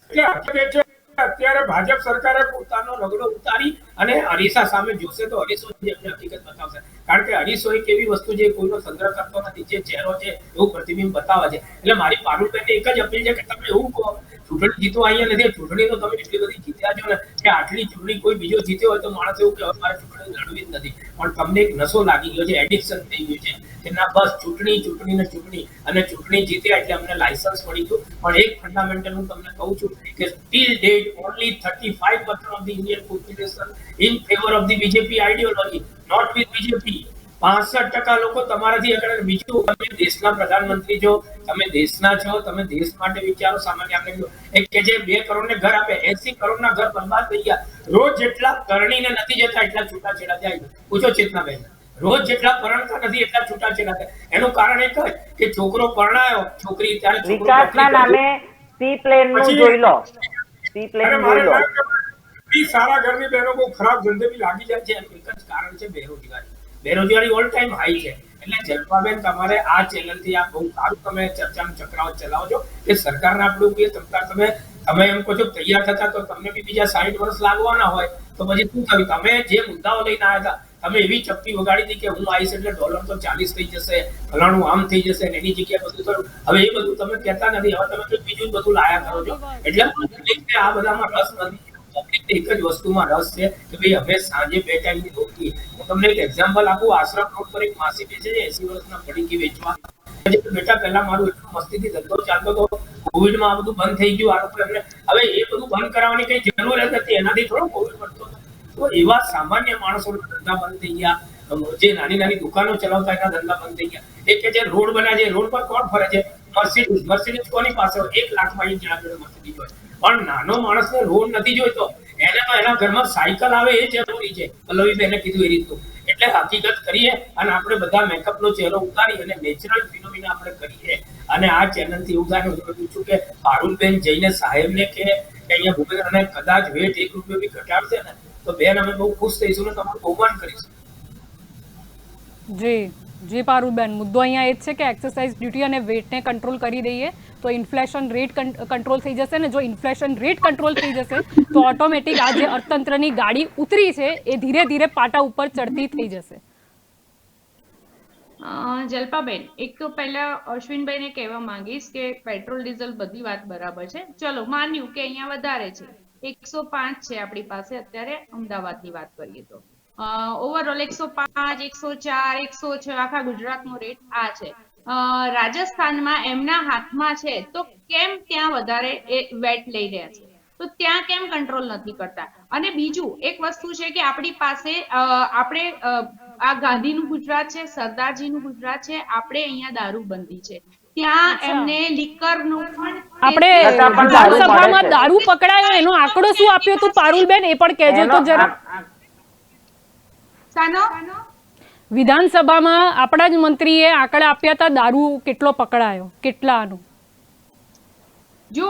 એટલે અત્યારે ભાજપ સરકારે પોતાનો રગડો ઉતારી અને અરીસા સામે જોશે તો અરીસો હકીકત બતાવશે. કારણ કે અરીસો એક એવી વસ્તુ જે કોઈનો સંગ્રહ કરતો નથી, જે ચહેરો છે એવું પ્રતિબિંબ બતાવે છે. એટલે મારી પારુલબેનને એક જ અપીલ છે કે તમે એવું કહો, ચૂંટણી જીતવા અહીંયા નથી, ચૂંટણી તો તમે એટલી બધી જીત્યા છો ને કે આટલી ચૂંટણી કોઈ બીજો જીત્યો હોય તો માણસ એવું કે મારે ચૂંટણી લડવી જ નથી. પણ તમને એક નશો લાગી ગયો છે, એડિક્શન થઈ ગયું છે કે ના બસ ચૂંટણી ને ચૂંટણી, અને ચૂંટણી જીત્યા એટલે અમને લાયસન્સ મળી ગયું. પણ એક ફંડામેન્ટલ હું તમને કહું છું કે teal date only 35% of the Indian population in favor of the BJP ideology, not with BJP. 65% લોકો તમારાથી આગળ. બીજું, તમે દેશના પ્રધાનમંત્રી છો, તમે દેશના છો, તમે દેશ માટે વિચારો. સામાન્ય આપણે એક કે જે 2 કરોડને ઘર આપે, 80 કરોડના ઘર બરબાદ થઈ ગયા. રોજ જેટલા કરણીને નથી જતા એટલા છૂટાછેડા જાય. પૂછો ચેતનાબેન, રોજ જેટલા પરણતા નથી એટલા છૂટાછેડા થાય. એનું કારણ એક જ કે છોકરો પરણાયો, છોકરી ત્યારે વિકાસના નામે સી પ્લેન નું જોઈ લો, સી પ્લેન જોઈ લો. સારા ઘરની બહેનો બહુ ખરાબ ધંધે બી લાગી જાય છે. એનું એક જ કારણ છે બેરોજગારી. બેરોજગારી ઓલ ટાઈમ હાઈ છે. એટલે જલ્પાબેન, તમારે આ ચેનલથી આ બહુ સારું તમે ચર્ચાનો ચક્રાવ ચલાવો છો કે સરકારને આપણું કે તમે એમ કહો છો તૈયાર થતા તો તમને બી બીજા 60 વર્ષ લાગવાના હોય તો પછી શું થયું? તમે જે મુદ્દાઓ લઈને આવ્યા હતા, તમે એવી ચપટી વગાડી હતી કે હું આવીશ એટલે ડોલર તો 40 થઈ જશે, ફલાણું આમ થઈ જશે, એની જગ્યાએ બધું થયું. હવે એ બધું તમે કહેતા નથી, હવે તમે બીજું બધું લાયા કરો છો. એટલે આ બધામાં રસ નથી. એક જ વસ્તુમાં રસ છે કે ભાઈ અમે સાંજે 2 ટાઈમની રોટલી. હું તમને એક એક્ઝામ્પલ આપું. આશ્રમ રોડ પર એક માસી બેસે છે 80 વર્ષના પડીકી વેચવા. બેટા પહેલા મારું એટલું મસ્તીથી ધંધો ચાલતો હતો, કોવિડમાં આ બધું બંધ થઈ ગયું. આ લોકો એમને હવે એ બધું બંધ કરાવવાની કઈ જરૂર જ નથી, એનાથી થોડો કોવિડ વધતો. તો એવા સામાન્ય માણસોના ધંધા બંધ થઈ ગયા. જે નાની નાની દુકાનો ચલાવતા એના ધંધા બંધ થઈ ગયા. એક કે જે રોડ બન્યા છે, રોડ પર કોણ ફરે છે? મર્સિડીઝ કોની પાસે હોય? 1 લાખમાં મર્સિડીઝ હોય. પણ નાનો માણસને રોડ નથી જોઈતો, એને તો એના ઘરમાં સાયકલ આવે એ જરૂરી છે. પલ્લવીબેને કીધું એ રીતનું. એટલે હકીકત કરીએ અને આપણે બધા મેકઅપનો ચહેરો ઉતારી અને નેચરલ ફિનોમિના આપણે કરીએ. અને આ ચેનલથી એવું થાય, હું પૂછું કે પારુલબેન જઈને સાહેબને કે અહીંયા ભૂપેન્દ્ર અને કદાચ વેટ 1 રૂપિયો બી ઘટાડશે ને તો બેન અમે બહુ ખુશ થઈશું ને તમારું બહુમાન કરીશું. જી પારુલબેન, મુદ્દો અહીંયા એ જ છે કે એક્સરસાઇઝ ડ્યુટી અને વેટને કંટ્રોલ કરી દઈએ તો ઇન્ફ્લેશન રેટ કંટ્રોલ થઈ જશે ને જો ઇન્ફ્લેશન રેટ કંટ્રોલ થઈ જશે તો ઓટોમેટિક આ જે અર્થતંત્રની ગાડી ઉતરી છે એ ધીરે ધીરે પાટા ઉપર ચડતી થઈ જશે. જલ્પાબેન, એક તો પહેલા અશ્વિનભાઈને કહેવા માંગીશ કે પેટ્રોલ ડીઝલ બધી વાત બરાબર છે. ચલો માન્યું કે અહીંયા વધારે છે, 105 છે આપણી પાસે અત્યારે. અમદાવાદની વાત કરીએ તો ઓવરઓલ 105, 104, 106 આખા ગુજરાતનો રેટ આ છે. રાજસ્થાનમાં એમના હાથમાં છે તો કેમ ત્યાં વધારે વેટ લઈ રહ્યા છે? તો ત્યાં કેમ કંટ્રોલ નથી કરતા? અને બીજું એક વસ્તુ છે કે આપણી પાસે આપણે આ ગાંધીનું ગુજરાત છે, સરદારજીનું ગુજરાત છે, આપણે અહીંયા દારૂબંધી છે, ત્યાં એમને લીકરનું પણ આપણે વિધાનસભામાં દારૂ પકડાયો એનો આંકડો શું આપ્યો તું પારુલબેન એ પણ કહેજો તો જરા. સાનો વિધાનસભામાં આપણા જ મંત્રીએ આંકડા આપ્યા હતા દારૂ કેટલો પકડાયો, કેટલાનો? જો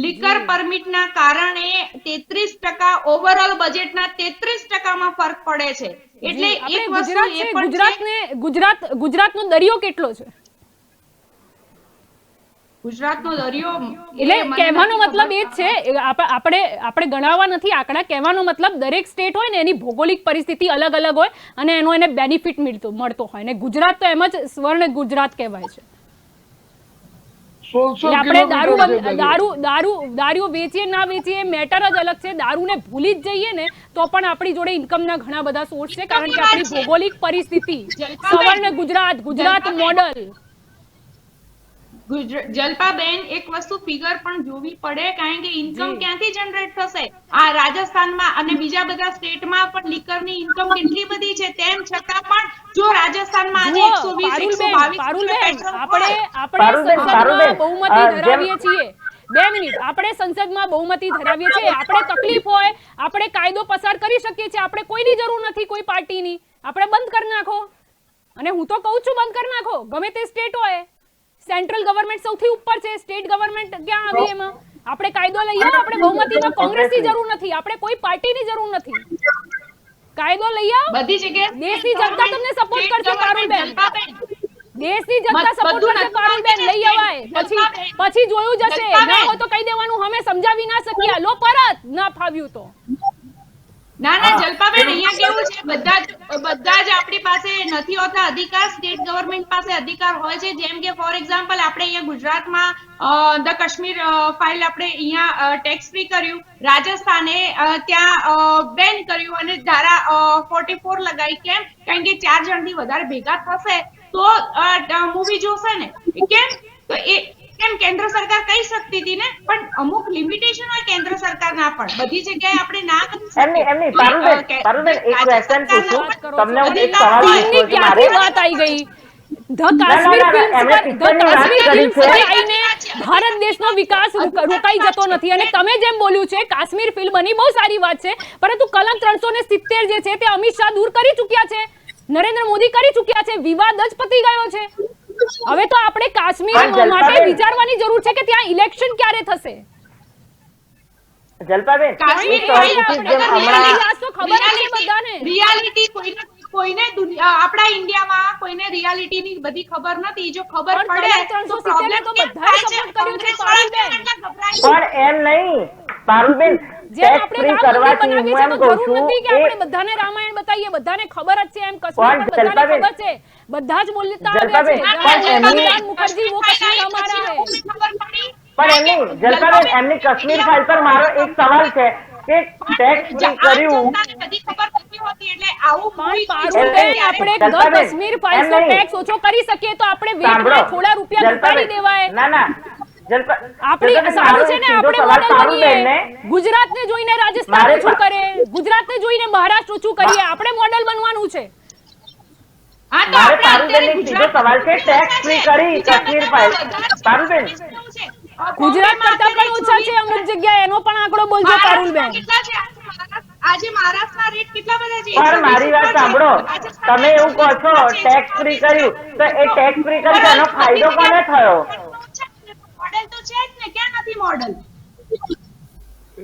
લીકર પરમિટના કારણે 33% ઓવરઓલ બજેટના 33%માં ફરક પડે છે. એટલે એક વસ્તુ એ પણ ગુજરાતનો દરિયો કેટલો છે? ગુજરાતનો દરિયો એટલે કહેવાનો મતલબ એ જ છે, આપણે ગણાવવા નથી આંકડા. કહેવાનો મતલબ દરેક સ્ટેટ હોય ને એની ભૌગોલિક પરિસ્થિતિ અલગ અલગ હોય અને એને બેનિફિટ મળતો હોય ને ગુજરાત તો એમ જ સ્વર્ણ ગુજરાત કહેવાય છે. આપણે દારૂ વેચીએ ના વેચીએ મેટર જ અલગ છે. દારૂને ભૂલી જ જઈએ ને તો પણ આપણી જોડે ઇન્કમના ઘણા બધા સોર્સ છે, કારણ કે આપણી ભૌગોલિક પરિસ્થિતિ સ્વર્ણ ગુજરાત મોડલ. જલ્પાબેન એક વસ્તુ ફિગર પણ જોવી પડે, કારણ કે ઇન્કમ ક્યાંથી જનરેટ થશે? આ રાજસ્થાનમાં અને બીજા બધા સ્ટેટમાં પણ લીકરની ઇન્કમ કેટલી બધી છે, તેમ છતાં પણ જો રાજસ્થાનમાં આજે 120 122 આપણે સંસદમાં બહુમતી ધરાવીએ છીએ. 2 મિનિટ, આપણે સંસદમાં બહુમતી ધરાવીએ છીએ. આપણે તકલીફ હોય આપણે કાયદો પસાર કરી શકીએ છીએ. આપણે કોઈની જરૂર નથી કોઈ પાર્ટીની. આપણે બંધ કરી નાખો, અને હું તો કહું છું બંધ કરી નાખો. ગમે તે સ્ટેટ હોય, સેન્ટ્રલ ગવર્નમેન્ટ સૌથી ઉપર છે, સ્ટેટ ગવર્નમેન્ટ ક્યાં આવી એમાં? આપણે કાયદો લઈએ. આપણે બહુમતીમાં કોંગ્રેસની જરૂર નથી, આપણે કોઈ પાર્ટીની જરૂર નથી. કાયદો લઈ આવો, બધી જગ્યાએ દેશની જનતા તમને સપોર્ટ કરશે પારુલબેન. દેશની જનતા સપોર્ટ કરશે પારુલબેન. લઈ આવાય, પછી જોયું જશે. ના હોય તો કહી દેવાનું અમે સમજાવી ના શક્યા, લો પરત, ના ફાવ્યું તો. ના જલ્પાબેન, અહીંયા કેવું છે, બધા જ આપણી પાસે નથી હોતા અધિકાર. સ્ટેટ ગવર્નમેન્ટ પાસે અધિકાર હોય છે. જેમ કે ફોર એક્ઝામ્પલ આપણે અહીંયા ગુજરાતમાં ધ કાશ્મીર ફાઇલ આપણે અહીંયા ટેક્સ ફ્રી કર્યું, રાજસ્થાને ત્યાં બેન કર્યું અને ધારા 44 લગાવી. કેમ? કારણ કે 4 જણથી વધારે ભેગા થશે તો મૂવી જોશે ને. કેમ? તો એ કેમ કેન્દ્ર સરકાર કહી શકતી હતી ને, પણ અમુક લિમિટેશન હોય કેન્દ્ર સરકારના. પણ બધી જગ્યાએ આપણે ના કરી શકીએ. એમની પારુલબેન એક ક્વેશ્ચન પૂછું તમને. હું એક સવાલ પૂછું છું. ક્યાંથી વાત આવી ગઈ? ધ કાશ્મીર ફિલ્મ આઈને ભારત દેશનો વિકાસ રોકાઈ જતો નથી. અને તમે જેમ બોલ્યું છે કાશ્મીર ફિલ્મ બની, બહુ સારી વાત છે, પરંતુ કલમ 370 જે છે તે અમિત શાહ દૂર કરી ચૂક્યા છે, નરેન્દ્ર મોદી કરી ચૂક્યા છે. વિવાદ જ પતી ગયો છે. હવે તો આપણે કાશ્મીર માટે વિચારવાની જરૂર છે કે ત્યાં ઇલેક્શન ક્યારે થશે. જલ્પાબેન, રિયાલિટી કોઈને આપણા ઇન્ડિયામાં કોઈને રિયાલિટીની બધી ખબર નથી. જો ખબર પડે તો પ્રોબ્લેમ તો બધાએ સપોર્ટ કર્યું છે પારુલબેન. પણ એમ નહીં પારુલબેન, ટેક્સ ફ્રી કરવાથી હું એમ કહું છું કે આપણે બધાને રામાયણ બતાવીએ, બધાને ખબર જ છે. એમ કાશ્મીર પર બધાને ખબર છે, બધા જ બોલતા આવ્યા છે. મુખર્જી વો કાશ્મીર હમારા હૈ. પણ એમની જલ્પાબેન, એમની કાશ્મીર ફાઇલ પર મારો એક સવાલ છે કે ટેક્સ ફ્રી કર્યું, બધી ખબર નથી હોતી એટલે આવું પારુલબેન, આપણે કાશ્મીર ફાઇલ નો ટેક્સ ઓછો કરી શકીએ તો આપણે વેટમાં થોડા રૂપિયા ઘટાડી દેવાય. ના આપણી સારું છે ને, આપણે મોડેલ બનીએ. ગુજરાતને જોઈને રાજસ્થાન ઓછું કરે, ગુજરાતને જોઈને મહારાષ્ટ્ર ઓછું કરીએ. આપણે મોડેલ બનવાનું છે. મારે પારુલબેન એક સીધો સવાલ છે, ટેક્સ ફ્રી કરી કાશ્મીર ફાઇલ. પારુલબેન, ગુજરાત કરતા પણ ઓછા છે અમુક જગ્યાએ, એનો પણ આંકડો બોલજો પારુલબેન. આજે મહારાષ્ટ્રના રેટ કેટલા બધા છે? પણ મારી વાત સાંભળો, તમે એવું કહો છો ટેક્સ ફ્રી કર્યું, તો એ ટેક્સ ફ્રી કર્યું એનો ફાયદો કોને થયો? મોડેલ તો છે જ ને, ક્યાં નથી મોડેલ?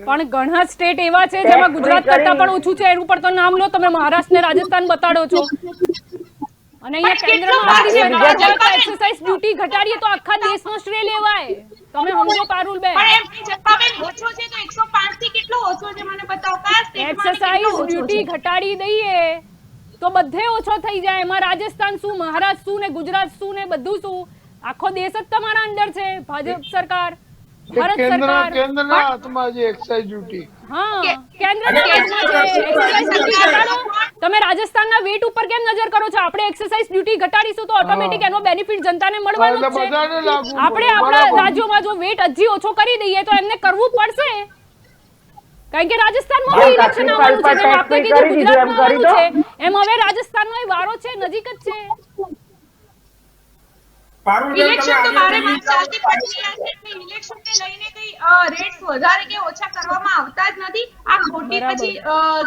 પણ ઘણા સ્ટેટ એવા છે જેમાં ગુજરાત કરતા પણ ઓછું છે. એનું પણ તો નામ લો તમે. મહારાષ્ટ્ર ને રાજસ્થાન બતાડો છો, અને અહીંયા કેન્દ્રમાં એક્સરસાઇઝ ડ્યુટી ઘટાડીએ તો આખા દેશનો શ્રેય લેવાય. તમે સમજો પારુલબેન? પણ એમ જપ્પાબેન ઓછો છે તો 105 થી કેટલો ઓછો છે મને બતાવો. કયા સ્ટેટમાં એક્સરસાઇઝ ડ્યુટી ઘટાડી દઈએ તો બધે ઓછો થઈ જાય. એમાં રાજસ્થાન શું, મહારાષ્ટ્ર શું ને ગુજરાત શું ને બધું શું, આખો દેશ જ તમારા અંદર છે. ભાજપ સરકાર, ભારત સરકાર, કેન્દ્રના હાથમાં છે એક્સાઇઝ ડ્યુટી. હા, કેન્દ્રના હાથમાં છે એક્સરસાઇઝ ડ્યુટી ઘટાડો. તમે રાજસ્થાનના વેટ ઉપર કેમ નજર કરો છો? આપણે એક્સરસાઇઝ ડ્યુટી ઘટાડીશું તો ઓટોમેટિક એનો બેનિફિટ જનતાને મળવાનો જ છે. આપણે આપણા રાજ્યોમાં જો વેટ હજી ઓછો કરી દઈએ તો એમને કરવું પડશે, કારણ કે રાજસ્થાનમાં ઇલેક્શન આવવાનું છે. જેમ આપણે કીધું ગુજરાતમાં આવવાનું છે, એમ હવે રાજસ્થાનનો વારો છે, નજીક જ છે. ઇલેક્શન તો બારે માસ ચાલતી પડી રહ્યા છે, એટલે ઇલેક્શનને લઈને કઈ રેટ્સ વધારે કે ઓછા કરવામાં આવતા જ નથી. આ ખોટી પછી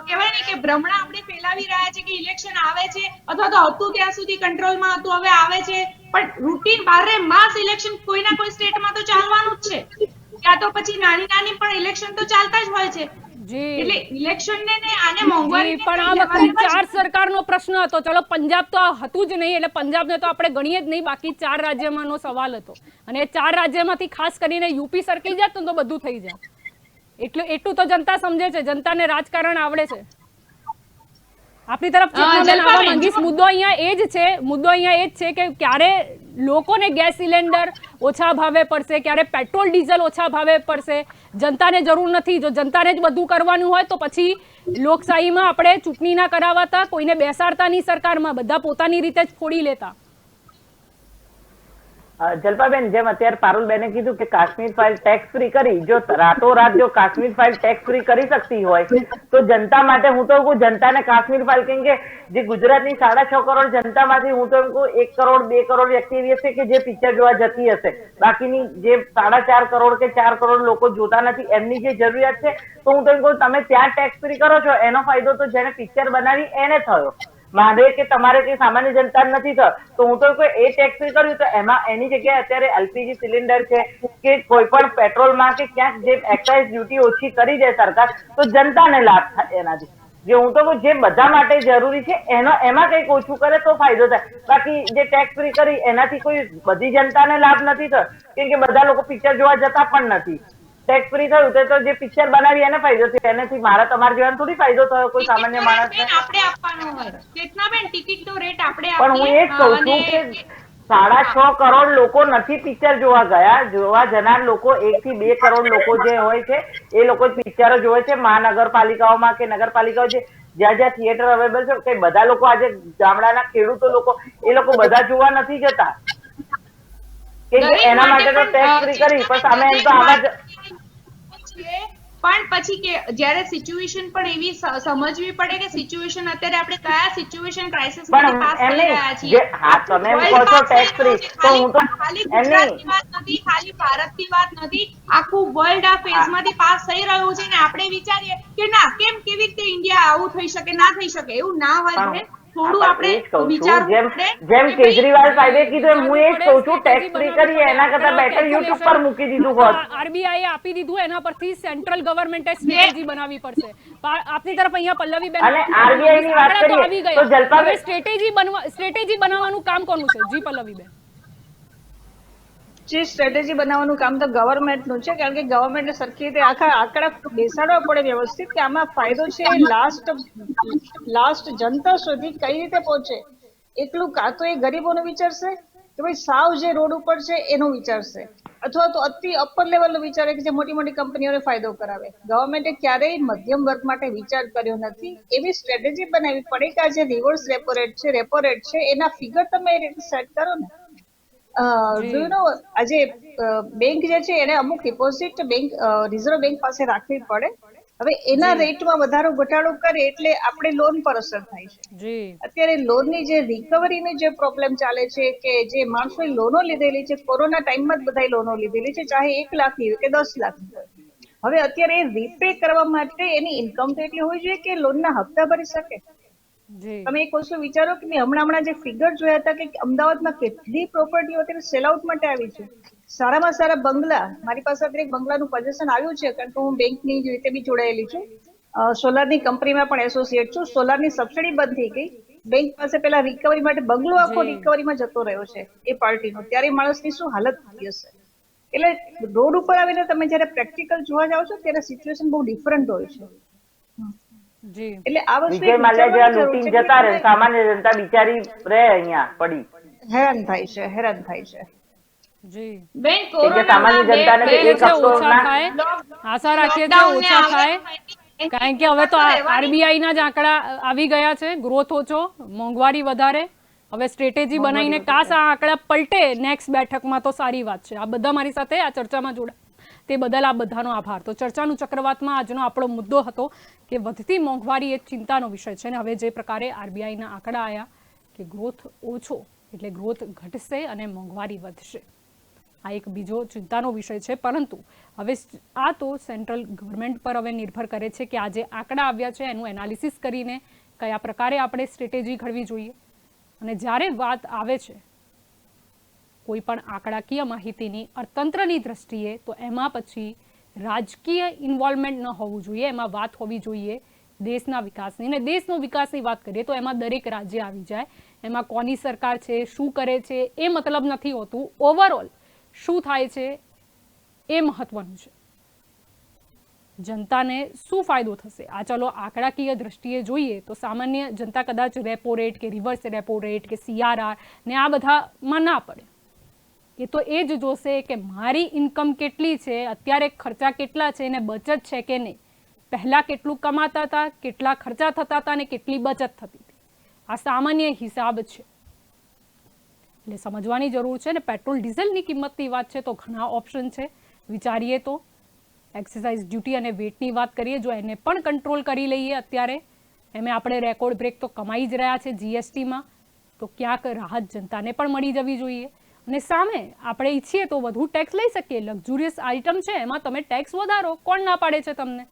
કહેવાય ને કે ભ્રમણા આપણે ફેલાવી રહ્યા છે કે ઇલેક્શન આવે છે, અથવા તો હતું ત્યાં સુધી કંટ્રોલમાં હતું, હવે આવે છે. પણ રૂટીન બારે માસ ઇલેક્શન કોઈના કોઈ સ્ટેટમાં તો ચાલવાનું જ છે. ત્યાં તો પછી નાની નાની પણ ઇલેક્શન તો ચાલતા જ હોય છે. એટલે ઇલેક્શન ને આને મોંઘવારી પણ આ વખતે 4 સરકારનો પ્રશ્ન હતો. ચલો પંજાબ તો હતું જ નહીં, એટલે પંજાબને તો આપણે ગણીએ જ નહીં. બાકી 4 રાજ્યમાંનો સવાલ હતો, અને 4 રાજ્યમાંથી ખાસ કરીને યુપી સરકી જાત તો બધું થઈ જાય. એટલું તો જનતા સમજે છે, જનતાને રાજકારણ આવડે છે. આપણી તરફ આવવા માંગીશ. મુદ્દો અહીંયા એ જ છે કે ક્યારે લોકોને ગેસ સિલિન્ડર ઓછા ભાવે પડશે, ક્યારે પેટ્રોલ ડીઝલ ઓછા ભાવે પડશે. જનતાને જરૂર નથી. જો જનતાને જ બધું કરવાનું હોય તો પછી લોકશાહીમાં આપણે ચૂંટણી ના કરાવતા, કોઈને બેસાડતા નહીં સરકારમાં, બધા પોતાની રીતે જ ફોડી લેતા. જલ્પાબેન, જેમ અત્યારે પારુલબેને કીધું કે કાશ્મીર ફાઇલ ટેક્સ ફ્રી કરી, જો રાતોરાત જો કાશ્મીર ફાઇલ ટેક્સ ફ્રી કરી શકતી હોય તો જનતા માટે હું તો કહું જનતાને કાશ્મીર ફાઇલ, કેમ કે જે ગુજરાતની 6.5 કરોડ જનતામાંથી હું તો એમ કહું 1 કરોડ 2 કરોડ વ્યક્તિ એવી હશે કે જે પિક્ચર જોવા જતી હશે, બાકીની જે 4.5 કરોડ કે 4 કરોડ લોકો જોતા નથી એમની જે જરૂરિયાત છે, તો હું તો એમ કહું તમે ત્યાં ટેક્સ ફ્રી કરો છો એનો ફાયદો તો જેને પિક્ચર બનાવી એને થયો, મારે કે તમારે કે સામાન્ય જનતા નથી થયો, તો હું તો કોઈ એ ટેક્સ ફ્રી કર્યું તો એમાં એની જગ્યાએ અત્યારે એલપીજી સિલિન્ડર છે કે કોઈ પણ પેટ્રોલમાં કે ક્યાંક જે એક્સાઇઝ ડ્યુટી ઓછી કરી દે સરકાર તો જનતાને લાભ થાય એનાથી, જે હું તો જે બધા માટે જરૂરી છે એમાં કંઈક ઓછું કરે તો ફાયદો થાય, બાકી જે ટેક્સ ફ્રી કરી એનાથી કોઈ બધી જનતાને લાભ નથી થયો, કેમ કે બધા લોકો પિક્ચર જોવા જતા પણ નથી, ટેક્સ ફ્રી થયું તો જે પિક્ચર બનાવી એને ફાયદો થયો, એનાથી મારા તમારા જીવન થોડી ફાયદો થયો કોઈ સામાન્ય માણસને, આપણે આપવાનો હોય ચેતનાબેન, ટિકિટનો રેટ આપણે પણ હું એ જ કહું છું કે 6.5 કરોડ લોકો નથી પિક્ચર જોવા ગયા, જોવા જનાર લોકો 1 થી 2 કરોડ લોકો જે હોય છે એ લોકો પિક્ચરો જોવે છે મહાનગરપાલિકાઓમાં કે નગરપાલિકાઓ જે જ્યાં જ્યાં થિયેટર અવેલેબલ છે, કે બધા લોકો આજે ગામડાના ખેડૂતો લોકો એ લોકો બધા જોવા નથી જતા, કે એના માટે તો ટેક્સ ફ્રી કરી પણ સામે એમ તો આવા જ પણ પછી કે જ્યારે સિચ્યુએશન પણ એવી સમજવી પડે કે સિચ્યુએશન અત્યારે આપણે કયા સિચ્યુએશન ક્રાઇસિસ માંથી પાસ કરી રહ્યા છીએ, હા તમે એમ કહો છો ટેક્સ ફ્રી તો હું તો ખાલી ગુજરાતની વાત નથી, ખાલી ભારતની વાત નથી, આખું વર્લ્ડ આ ફેઝમાંથી પાસ થઈ રહ્યું છે ને આપણે વિચારીએ કે ના કેવી રીતે ઇન્ડિયા આવું થઈ શકે, ના થઈ શકે, એવું ના હોય ને, થોડું આપણે વિચારવું પડે, જેમ કેજરીવાલ સાહેબે કીધું હું એ જ કહું છું ટેક્સ ફ્રી કરી એના કરતા બેટર યુટ્યુબ પર મૂકી દીધું હોત, આરબીઆઈ આપી દીધું એના પરથી સેન્ટ્રલ ગવર્મેન્ટે સ્ટ્રેટેજી બનાવવી પડશે, આપની તરફ અહીંયા પલ્લવીબેન અને આરબીઆઈ ની વાત કરીએ તો જલ્પાબેન સ્ટ્રેટેજી બનાવવાનું કામ કોનું છે? જી પલ્લવીબેન, જે સ્ટ્રેટેજી બનાવવાનું કામ તો ગવર્મેન્ટનું છે, કારણ કે ગવર્મેન્ટને સરખી રીતે આખા આંકડા બેસાડવા પડે વ્યવસ્થિત કે આમાં ફાયદો છે લાસ્ટ જનતા સુધી કઈ રીતે પહોંચે, એકલું કાં તો એ ગરીબોનું વિચારશે કે ભાઈ સાવ જે રોડ ઉપર છે એનું વિચારશે, અથવા તો અતિ અપર લેવલનું વિચારે કે જે મોટી મોટી કંપનીઓને ફાયદો કરાવે, ગવર્મેન્ટે ક્યારેય મધ્યમ વર્ગ માટે વિચાર કર્યો નથી, એવી સ્ટ્રેટેજી બનાવવી પડે કે આ જે રિવર્સ રેપો રેટ છે એના ફિગર તમે એ રીતે સેટ કરો ને, આજે બેંક જે છે એને અમુક ડિપોઝિટ બેંક રિઝર્વ બેંક પાસે રાખવી પડે, હવે એના રેટમાં વધારો ઘટાડો કરે એટલે આપણે લોન પર અસર થાય છે, અત્યારે લોનની જે રિકવરીની જે પ્રોબ્લેમ ચાલે છે કે જે માણસોએ લોનો લીધેલી છે કોરોના ટાઈમમાં જ બધાએ લોનો લીધેલી છે, ચાહે 1 લાખની હોય કે 10 લાખની હોય, હવે અત્યારે એ રીપે કરવા માટે એની ઇન્કમ તો એટલી હોવી જોઈએ કે લોનના હપ્તા ભરી શકે, તમે એક વસ્તુ વિચારો કે હમણાં જે ફિગર જોયા હતા કે અમદાવાદમાં કેટલી પ્રોપર્ટીઓ અત્યારે સેલ આઉટ માટે આવી છે, સારામાં સારા બંગલા, મારી પાસે અત્યારે એક બંગલાનું પોઝિશન આવ્યું છે કારણ કે હું બેંકની રીતે બી જોડાયેલી છું, સોલારની કંપનીમાં પણ એસોસિએટ છું, સોલારની સબસિડી બંધ થઈ ગઈ, બેંક પાસે પેલા રિકવરી માટે બંગલો આખો રિકવરીમાં જતો રહ્યો છે એ પાર્ટીનો, ત્યારે માણસની શું હાલત થઈ હશે, એટલે રોડ ઉપર આવીને તમે જયારે પ્રેક્ટિકલ જોવા જાવ છો ત્યારે સિચ્યુએશન બહુ ડિફરન્ટ હોય છે, એટલે આ વસ્તુ વિજય માલ્યા જેવા લૂંટીને જતા રહે, સામાન્ય જનતા બિચારી રહે અહીંયા પડી, હેરાન થાય છે જી બેન સામાન્ય જનતાને એક ઓછા થાય, આશા રાખીએ છીએ ઓછા થાય, કારણ કે હવે તો આરબીઆઈ ના જ આંકડા આવી ગયા છે, ગ્રોથ ઓછો, મોંઘવારી વધારે, હવે સ્ટ્રેટેજી બનાવીને કાશ આ આંકડા પલટે નેક્સ્ટ બેઠકમાં તો સારી વાત છે. આ બધા મારી સાથે આ ચર્ચામાં જોડા તે બદલ આ બધાનો આભાર. તો ચર્ચાનું ચક્રવાતમાં આજનો આપણો મુદ્દો હતો કે વધતી મોંઘવારી એક ચિંતાનો વિષય છે, અને હવે જે પ્રકારે આરબીઆઈના આંકડા આવ્યા કે ગ્રોથ ઓછો એટલે ગ્રોથ ઘટશે અને મોંઘવારી વધશે, આ એક બીજો ચિંતાનો વિષય છે. પરંતુ હવે આ તો સેન્ટ્રલ ગવર્મેન્ટ પર હવે નિર્ભર કરે છે કે આ જે આંકડા આવ્યા છે એનું એનાલિસિસ કરીને કયા પ્રકારે આપણે સ્ટ્રેટેજી ઘડવી જોઈએ. અને જ્યારે વાત આવે છે કોઈ પણ આંકડાકીય માહિતીની અર્થતંત્રની દ્રષ્ટિએ તો એમાં પછી રાજકીય ઇન્વોલ્વમેન્ટ ન હોવું જોઈએ, એમાં વાત હોવી જોઈએ દેશના વિકાસની. અને દેશનો વિકાસની વાત કરીએ તો એમાં દરેક રાજ્ય આવી જાય, એમાં કોની સરકાર છે, શું કરે છે એ મતલબ નથી હોતું, ઓવરઓલ શું થાય છે એ મહત્વનું છે. જનતાને શું ફાયદો થશે આ ચાલો આંકડાકીય દ્રષ્ટિએ જોઈએ તો સામાન્ય જનતા કદાચ રેપો રેટ કે રિવર્સ રેપો રેટ કે CRR ને આ બધામાં ના પડે, એ તો એ જ જોશે કે મારી ઇન્કમ કેટલી છે, અત્યારે ખર્ચા કેટલા છે ને બચત છે કે નહીં, પહેલા કેટલું કમાતા હતા, કેટલા ખર્ચા થતા હતા ને કેટલી બચત થતી હતી. આ સામાન્ય હિસાબ છે. એટલે સમજવાની જરૂર છે. ને પેટ્રોલ ડીઝલની કિંમતની વાત છે તો ઘણા ઓપ્શન છે. વિચારીએ તો એક્સાઇઝ ડ્યુટી અને વેટની વાત કરીએ, જો એને પણ કંટ્રોલ કરી લઈએ અત્યારે, એમે આપણે રેકોર્ડ બ્રેક તો કમાઈ જ રહ્યા છે જીએસટીમાં, તો ક્યાંક રાહત જનતાને પણ મળી જવી જોઈએ. અને સામે આપણે ઈચ્છીએ તો વધુ ટેક્સ લઈ શકીએ. લક્ઝુરિયસ આઇટમ છે એમાં તમે ટેક્સ વધારો, કોણ ના પાડે છે તમને?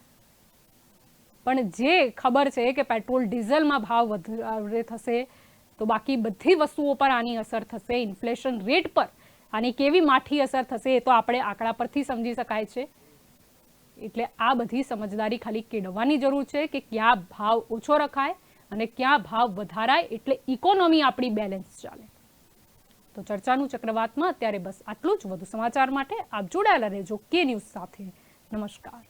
પણ જે ખબર છે કે પેટ્રોલ ડીઝલમાં ભાવ વધારે થશે તો બાકી બધી વસ્તુઓ પર આની અસર થશે. ઇન્ફ્લેશન રેટ પર આની કેવી માઠી અસર થશે એ તો આપણે આંકડા પરથી સમજી શકાય છે. એટલે આ બધી સમજદારી ખાલી કેળવવાની જરૂર છે કે ક્યાં ભાવ ઓછો રખાય અને ક્યાં ભાવ વધારાય, એટલે ઇકોનોમી આપણી બેલેન્સ ચાલે. તો ચર્ચાનું ચક્રવાતમાં અત્યારે બસ આટલું જ. વધુ સમાચાર માટે આપ જોડાયેલા રહેજો કે ન્યૂઝ સાથે. નમસ્કાર.